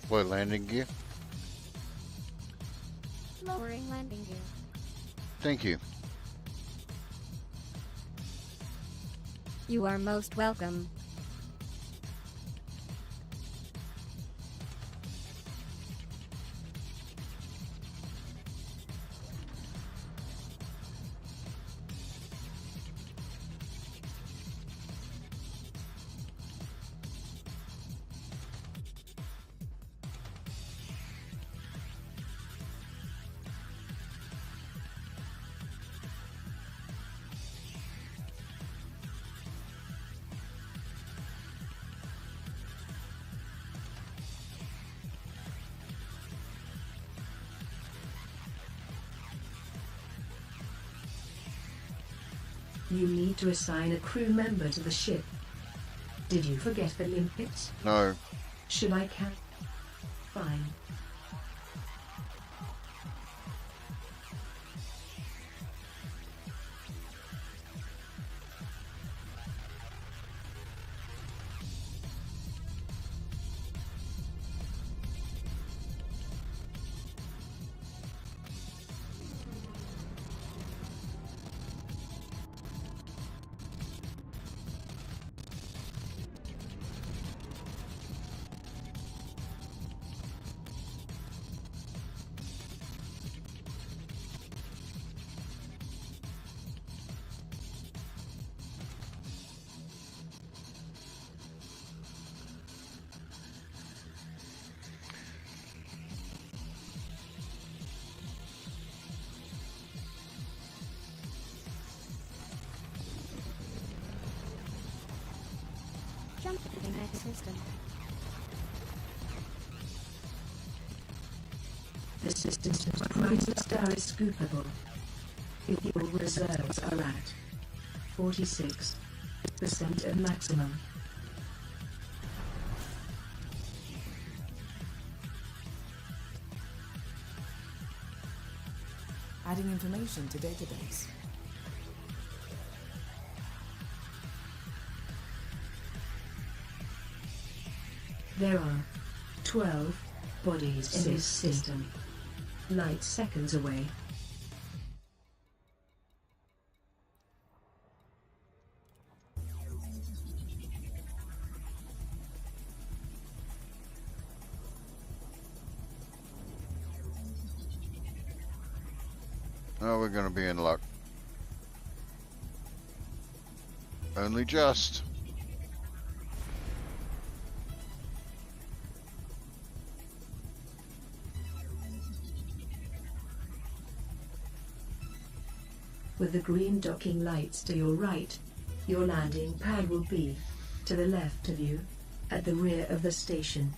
Speaker 1: Low landing gear.
Speaker 4: Lowering landing gear.
Speaker 1: Thank you.
Speaker 4: You are most welcome.
Speaker 5: You need to assign a crew member to the ship. Did you forget the limpets?
Speaker 1: No.
Speaker 5: Should I count? Fine.
Speaker 4: Jump to the next system.
Speaker 5: The System's prime star is scoopable. Fuel reserves are at 46% of maximum.
Speaker 7: Adding information to database.
Speaker 5: There are 12 bodies in this system. Light seconds away.
Speaker 1: Oh, we're going to be in luck. Only just.
Speaker 5: With the green docking lights to your right, your landing pad will be to the left of you, at the rear of the station.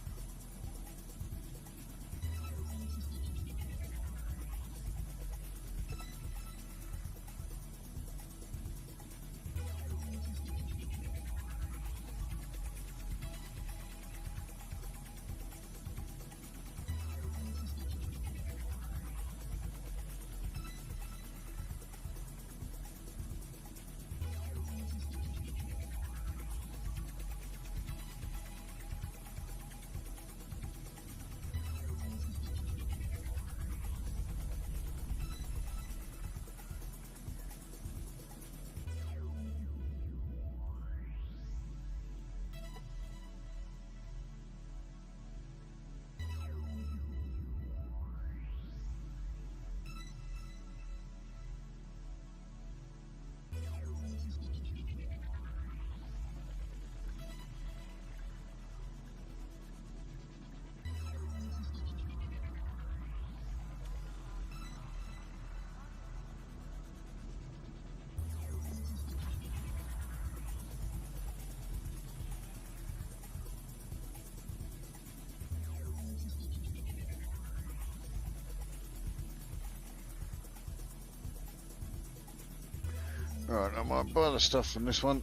Speaker 1: Right, I might buy the stuff from this one.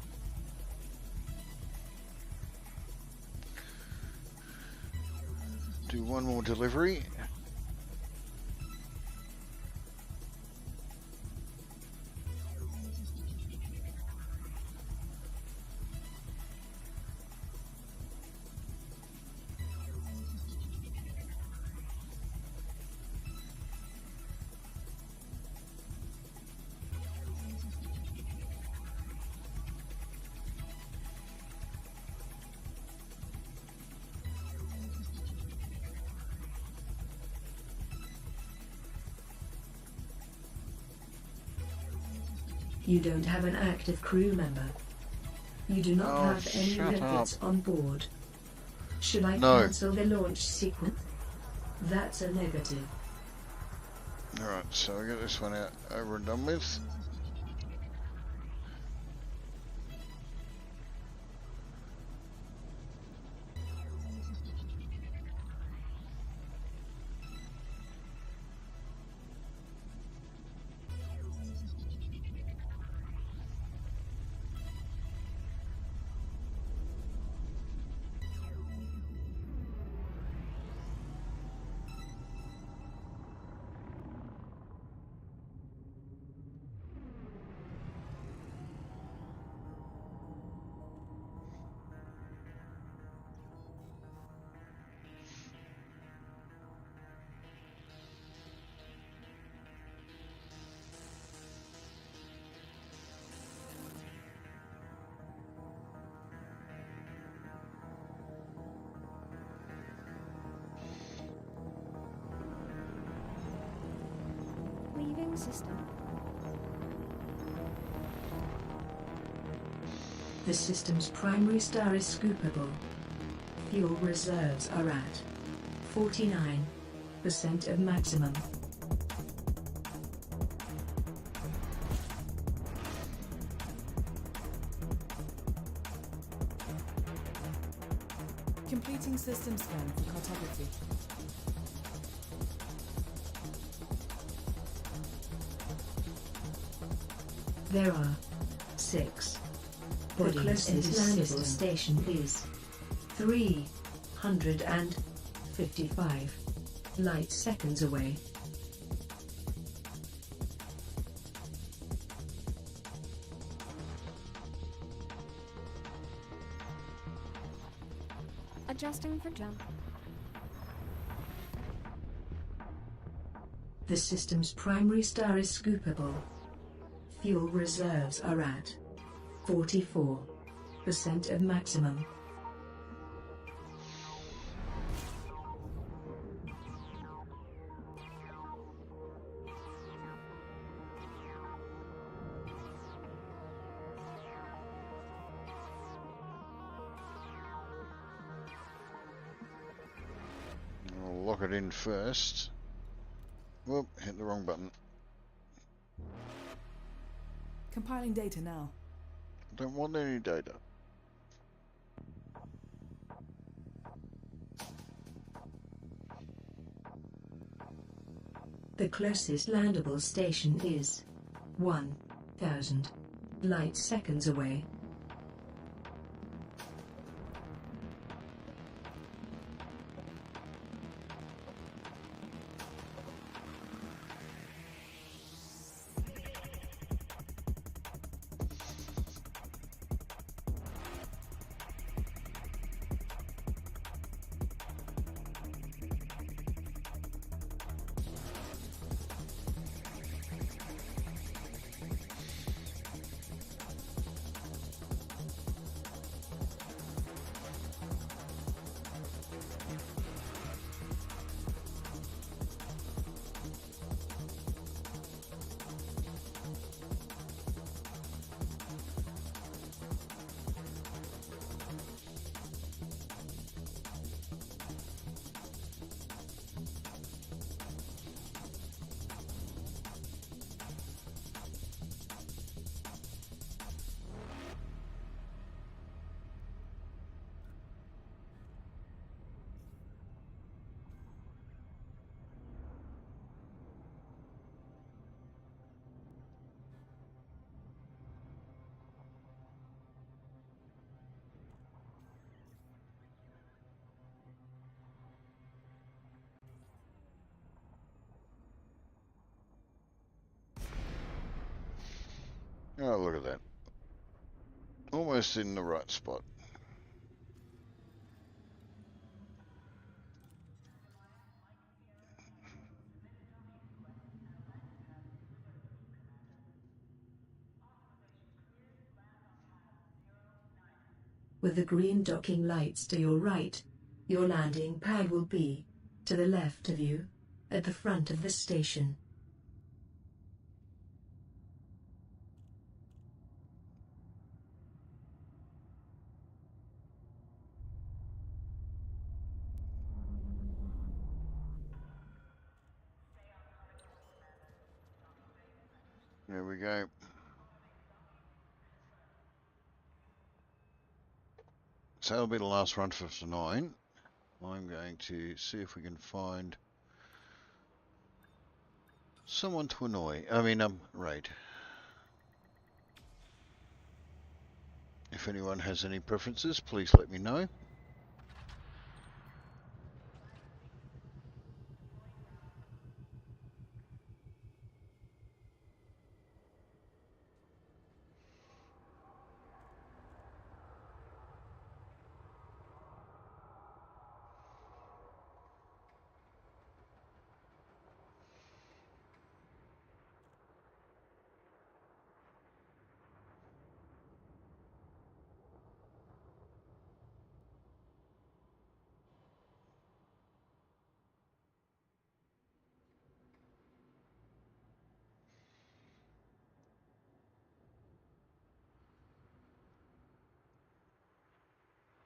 Speaker 1: Do one more delivery.
Speaker 5: You don't have an active crew member. You do not have any lipids on board. Should I cancel the launch sequence? That's a negative.
Speaker 1: Alright, so I get this one out over and done with.
Speaker 4: Leaving system.
Speaker 5: The system's primary star is scoopable. Fuel reserves are at 49% of maximum.
Speaker 7: Completing system scan for cartography.
Speaker 5: There are 6. The closest landable station is 355 light seconds away.
Speaker 4: Adjusting for jump.
Speaker 5: The system's primary star is scoopable. Fuel reserves are at 44% of maximum.
Speaker 1: I'll lock it in first. Whoop, hit the wrong button.
Speaker 7: Compiling data now.
Speaker 1: Don't want any data.
Speaker 5: The closest landable station is 1,000 light seconds away.
Speaker 1: Oh, look at that. Almost in the right spot.
Speaker 5: With the green docking lights to your right, your landing pad will be to the left of you, at the front of the station.
Speaker 1: There we go. So that'll be the last run for tonight. I'm going to see if we can find someone to annoy. Raid. If anyone has any preferences, please let me know.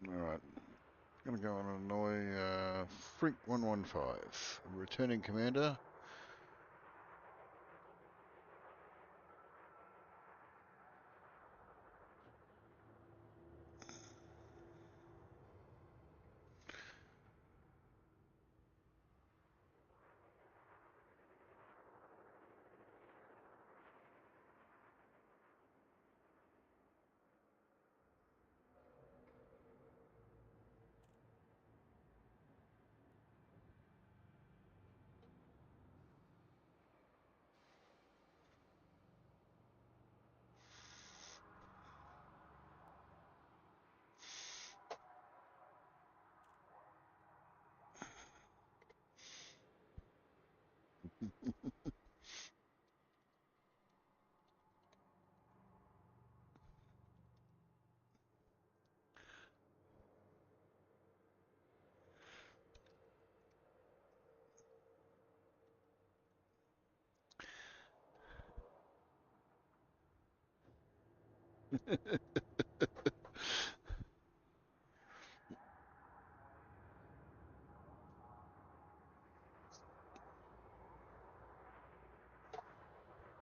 Speaker 1: Alright, gonna go and annoy Freak 115, returning commander.